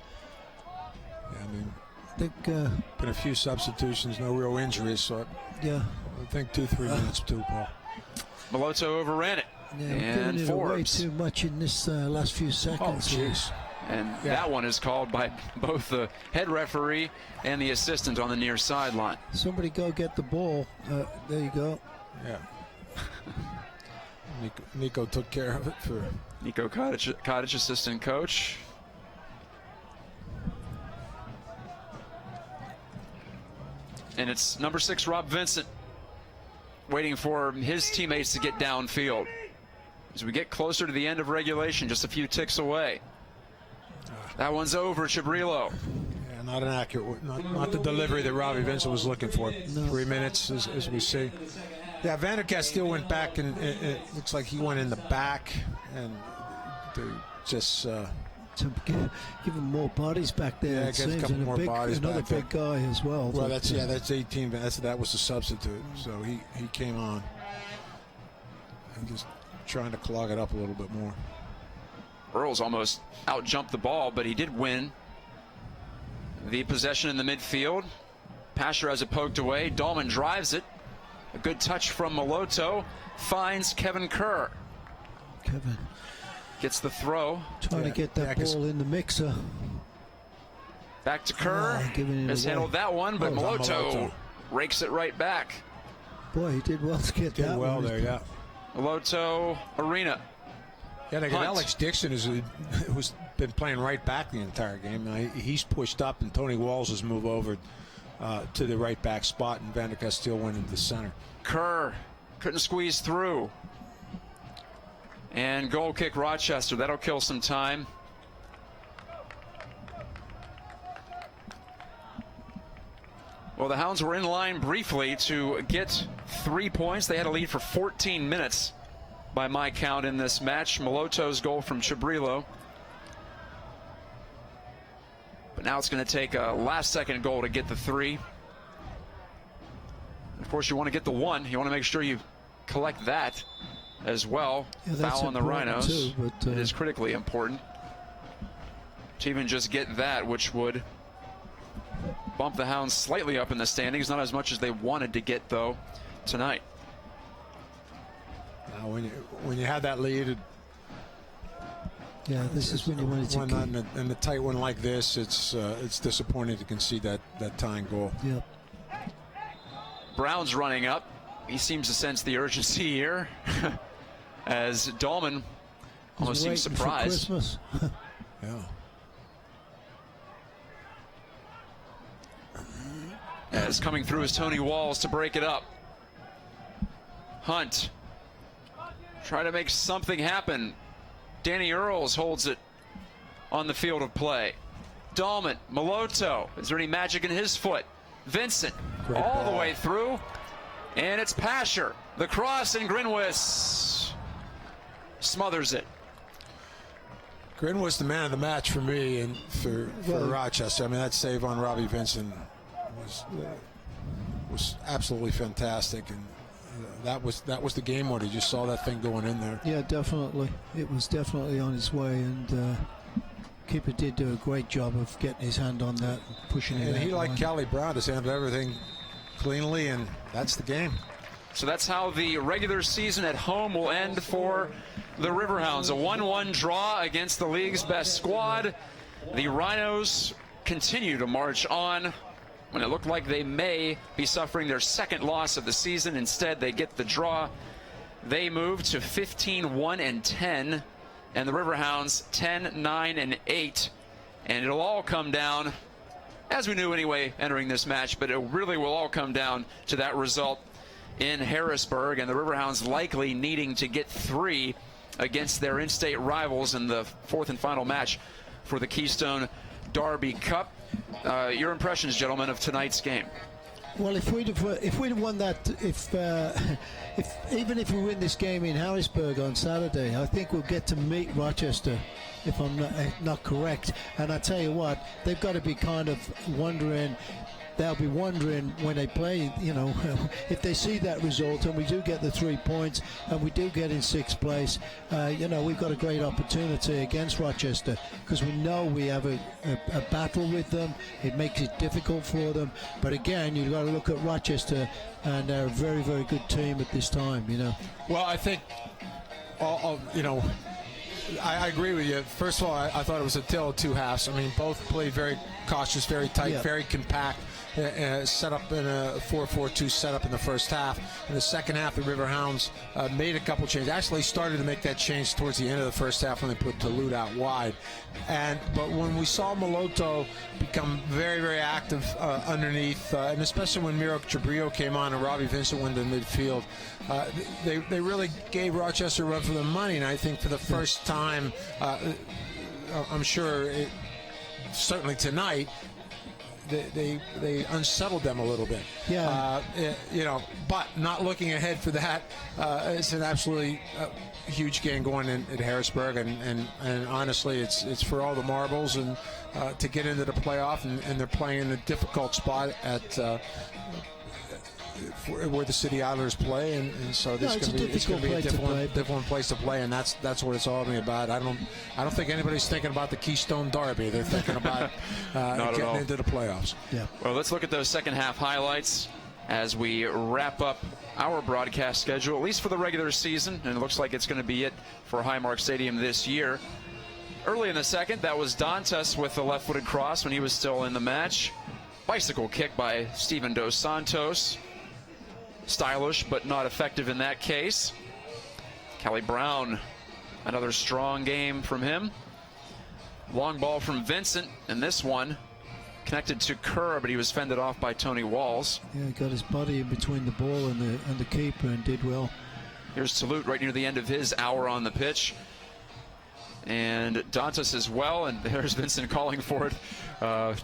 mean, I think been a few substitutions, no real injuries, so yeah, I think 2-3 minutes too, Paul. Melotto overran it. Yeah, And giving it away Forbes. too much in this last few Oh, seconds. jeez. And that one is called by both the head referee and the assistant on the near sideline. Somebody go get the ball. There you go. Yeah. Nico took care of it for Nico Cottage, assistant coach. And it's number 6, Rob Vincent, waiting for his teammates to get downfield. As we get closer to the end of regulation, just a few ticks away. That one's over, Chibrillo. Yeah, not an accurate, not the delivery that Robbie Vincent was looking for. No. 3 minutes, as we see. Yeah, Vanderkast still went back, and it looks like he went in the back, and they just To give him more bodies back there. Yeah, it get a seems, couple and more bodies another back there. big guy as well. well, But, that's 18. That was the substitute, so he came on. And just trying to clog it up a little bit more. Earls almost out-jumped the ball, but he did win the possession in the midfield. Pasher has it poked away. Dahlman drives it. A good touch from Melotto. Finds Kevin Kerr. Kevin Gets the throw. trying to get that ball in the mixer. Back to Kerr. Giving it Has away. handled that one, but Oh, Melotto Melotto. rakes it right back. Boy, he did well to get Did that well one. there, yeah. Melotto, Arena. Yeah, they got Hunt. Alex Dixon, who's been playing right back the entire game. He's pushed up, and Tony Walls has moved over to the right back spot, and Vanderkast still went into the center. Kerr couldn't squeeze through. And goal kick Rochester. That'll kill some time. Well, the Hounds were in line briefly to get 3 points. They had a lead for 14 minutes by my count in this match. Melotto's goal from Chibrillo. But now it's going to take a last-second goal to get the 3. Of course, you want to get the 1. You want to make sure you collect that as well. Yeah, that's Foul on the important Rhinos. too, but, it is critically important to even just get that, which would bump the Hounds slightly up in the standings. Not as much as they wanted to get, though, tonight. Now, when you have that lead, Yeah, this is when you wanted to keep. in a tight one like this, it's disappointing to concede that tying goal. Yep. Brown's running up. He seems to sense the urgency here. As Dahlman almost seems Waiting for surprised. Christmas. Yeah. As coming through is Tony Walls to break it up. Hunt try to make something happen. Danny Earls holds it on the field of play. Dahlman, Melotto, is there any magic in his foot? Vincent Great all ball. the way through, and it's Pasher. The cross, and Grinwis smothers it. Grin was the man of the match for me and for Rochester. I mean, that save on Robbie Vincent was absolutely fantastic, and that was the game winner. You just saw that thing going in there. Yeah, definitely. It was definitely on his way, and keeper did do a great job of getting his hand on that and pushing it. And he, out like line. Kelly Brown, just handled everything cleanly, and that's the game. So that's how the regular season at home will end for the Riverhounds. A 1-1 draw against the league's best squad. The Rhinos continue to march on when it looked like they may be suffering their second loss of the season. Instead, they get the draw. They move to 15-1-10, and the Riverhounds 10-9-8. And it'll all come down, as we knew anyway entering this match, but it really will all come down to that result in Harrisburg, and the Riverhounds likely needing to get 3 against their in-state rivals in the 4th and final match for the Keystone Derby Cup. Your impressions, gentlemen, of tonight's game? Well, if we'd have won that, even if we win this game in Harrisburg on Saturday, I think we'll get to meet Rochester if I'm not correct. And I tell you what, they've got to be kind of wondering. They'll be wondering when they play, you know, if they see that result and we do get the 3 points and we do get in 6th place, you know, we've got a great opportunity against Rochester, because we know we have a battle with them. It makes it difficult for them. But again, you've got to look at Rochester, and they're a very, very good team at this time, you know. Well, I think, you know, I agree with you. First of all, I thought it was a tale of two halves. I mean, both played very cautious, very tight, very compact. Set up in a 4-4-2 setup in the first half. In the second half, the Riverhounds made a couple changes. Actually started to make that change towards the end of the first half when they put Duluth out wide. But when we saw Moloto become very, very active underneath, and especially when Miro Cabrillo came on and Robbie Vincent went to midfield, they really gave Rochester a run for the money. And I think for the first time, I'm sure, certainly tonight, they unsettled them a little bit. Yeah. You know, but not looking ahead for that, it's an absolutely huge game going at Harrisburg, and honestly, it's for all the marbles and to get into the playoff, and they're playing in a difficult spot at where the City Islanders play, and so this is going to be a difficult place to play, and that's what it's all about. I don't think anybody's thinking about the Keystone Derby. They're thinking about getting into the playoffs. Yeah. Well, let's look at those second half highlights as we wrap up our broadcast schedule, at least for the regular season, and it looks like it's going to be it for Highmark Stadium this year. Early in the second, that was Dantas with the left-footed cross when he was still in the match. Bicycle kick by Steven Dos Santos. Stylish, but not effective in that case. Callie Brown, another strong game from him. Long ball from Vincent, and this one connected to Kerr, but he was fended off by Tony Walls. Yeah, he got his body in between the ball and the keeper and did well. Here's Salute right near the end of his hour on the pitch. And Dantas as well, and there's Vincent calling for it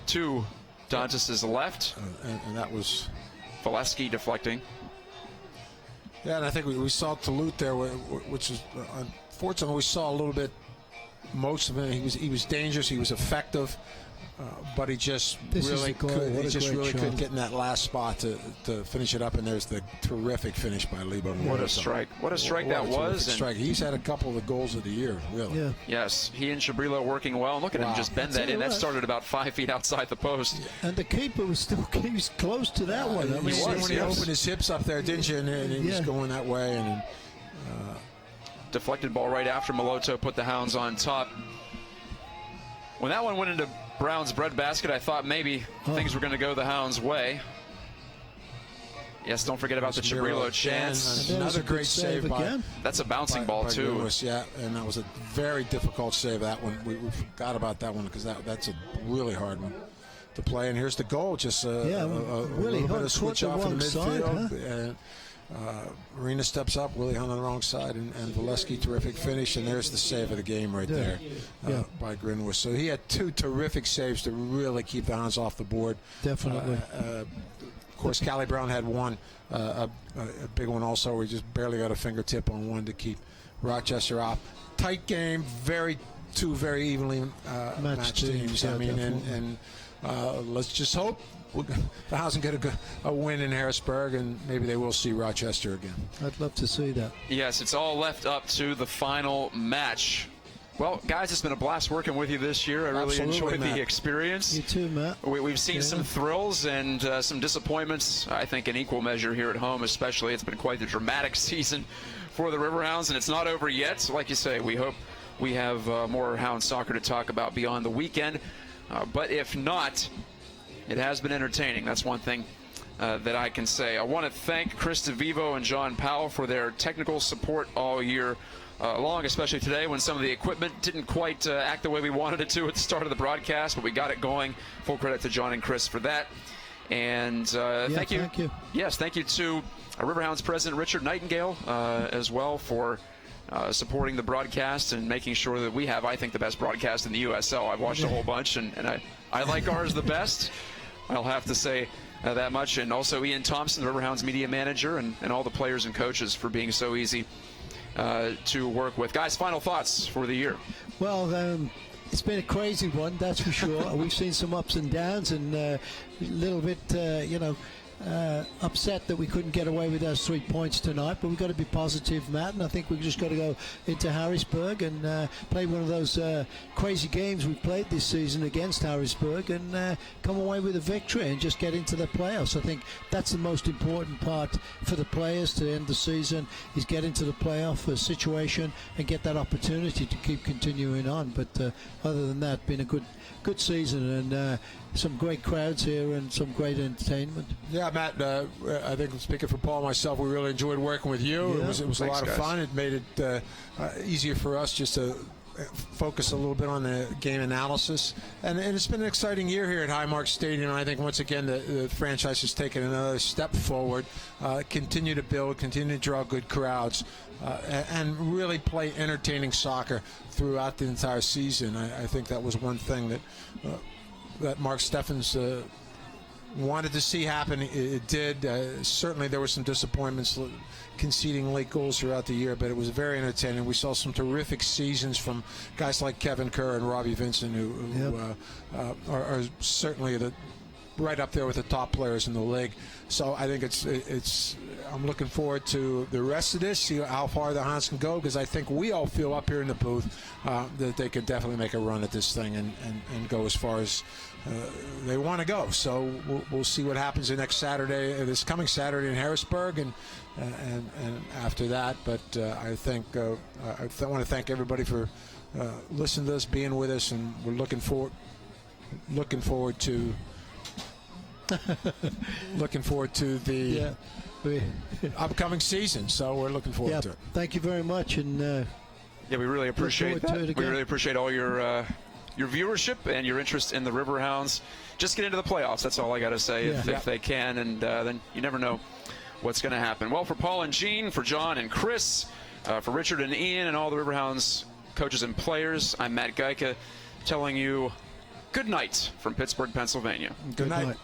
to Dantas' left. And that was Valesky deflecting. Yeah, and I think we saw Duluth there, which is unfortunately we saw a little bit. Most of it, he was dangerous, he was effective, but he just really couldn't get in that last spot to finish it up. And there's the terrific finish by Lebo. What a strike! What a strike that was! Strike. He's had a couple of the goals of the year, really. Yeah. Yes, he and Cabrillo working well. Look at him just bend that in. That started about 5 feet outside the post. Yeah. And the keeper was still close to that one. I mean, when he opened his hips up there, didn't you? And he was going that way, and deflected ball right after Moloto put the Hounds on top. When that one went into Brown's breadbasket, I thought maybe things were going to go the Hounds' way. Yes, don't forget about the Cabrillo chance. Another great save by. That's a bouncing ball too. Lewis, yeah, and that was a very difficult save. That one we forgot about that one because that's a really hard one to play. And here's the goal, just a really little bit of switch off in the midfield. Side, and Marina steps up, Willie Hunt on the wrong side, and Valesky, terrific finish, and there's the save of the game right there by Grinwis. So he had two terrific saves to really keep the Hounds off the board. Definitely. Of course, Callie Brown had one, a big one also. We just barely got a fingertip on one to keep Rochester off. Tight game, two very evenly matched teams. I mean, and let's just hope the Hounds can get a win in Harrisburg, and maybe they will see Rochester again. I'd love to see that. Yes, it's all left up to the final match. Well, guys, it's been a blast working with you this year. I really enjoyed the experience. You too, Matt. We've seen some thrills and some disappointments, I think, in equal measure here at home especially. It's been quite the dramatic season for the Riverhounds, and it's not over yet. So like you say, we hope we have more Hound soccer to talk about beyond the weekend. But if not, it has been entertaining. That's one thing that I can say. I want to thank Chris DeVivo and John Powell for their technical support all year long, especially today when some of the equipment didn't quite act the way we wanted it to at the start of the broadcast, but we got it going. Full credit to John and Chris for that. And thank you. Yes, thank you to Riverhounds President Richard Nightingale as well for supporting the broadcast and making sure that we have, I think, the best broadcast in the USL. I've watched a whole bunch, and I like ours the best. I'll have to say that much. And also Ian Thompson, the Riverhounds media manager, and all the players and coaches for being so easy to work with. Guys, final thoughts for the year. Well, it's been a crazy one, that's for sure. We've seen some ups and downs, and a little bit, upset that we couldn't get away with those 3 points tonight, but we've got to be positive, Matt, and I think we've just got to go into Harrisburg and play one of those crazy games we've played this season against Harrisburg and come away with a victory and just get into the playoffs. I think that's the most important part for the players to end the season, is get into the playoff situation and get that opportunity to keep continuing on. But other than that, been a good season, and some great crowds here and some great entertainment. Yeah, Matt, I think speaking for Paul and myself, we really enjoyed working with you. Yeah. It was a lot of fun. It made it easier for us just to focus a little bit on the game analysis. And it's been an exciting year here at Highmark Stadium. And I think, once again, the franchise has taken another step forward, continue to build, continue to draw good crowds, and really play entertaining soccer throughout the entire season. I think that was one thing that Mark Steffens wanted to see happen. It did. Certainly there were some disappointments, conceding late goals throughout the year, but it was very entertaining. We saw some terrific seasons from guys like Kevin Kerr and Robbie Vincent, who are certainly right up there with the top players in the league. So I think it's I'm looking forward to the rest of this, see how far the Hounds can go, because I think we all feel up here in the booth that they could definitely make a run at this thing and go as far as they want to go. So we'll see what happens the next Saturday, this coming Saturday in Harrisburg, and after that. But I think I want to thank everybody for listening to us, being with us, and we're looking forward to the upcoming season. So we're looking forward to it. Thank you very much, and we really appreciate that. We really appreciate all your viewership and your interest in the Riverhounds. Just get into the playoffs. That's all I got to say. If they can, and then you never know what's going to happen. Well, for Paul and Gene, for John and Chris, for Richard and Ian, and all the Riverhounds coaches and players, I'm Matt Geika, telling you good night from Pittsburgh, Pennsylvania. Good night.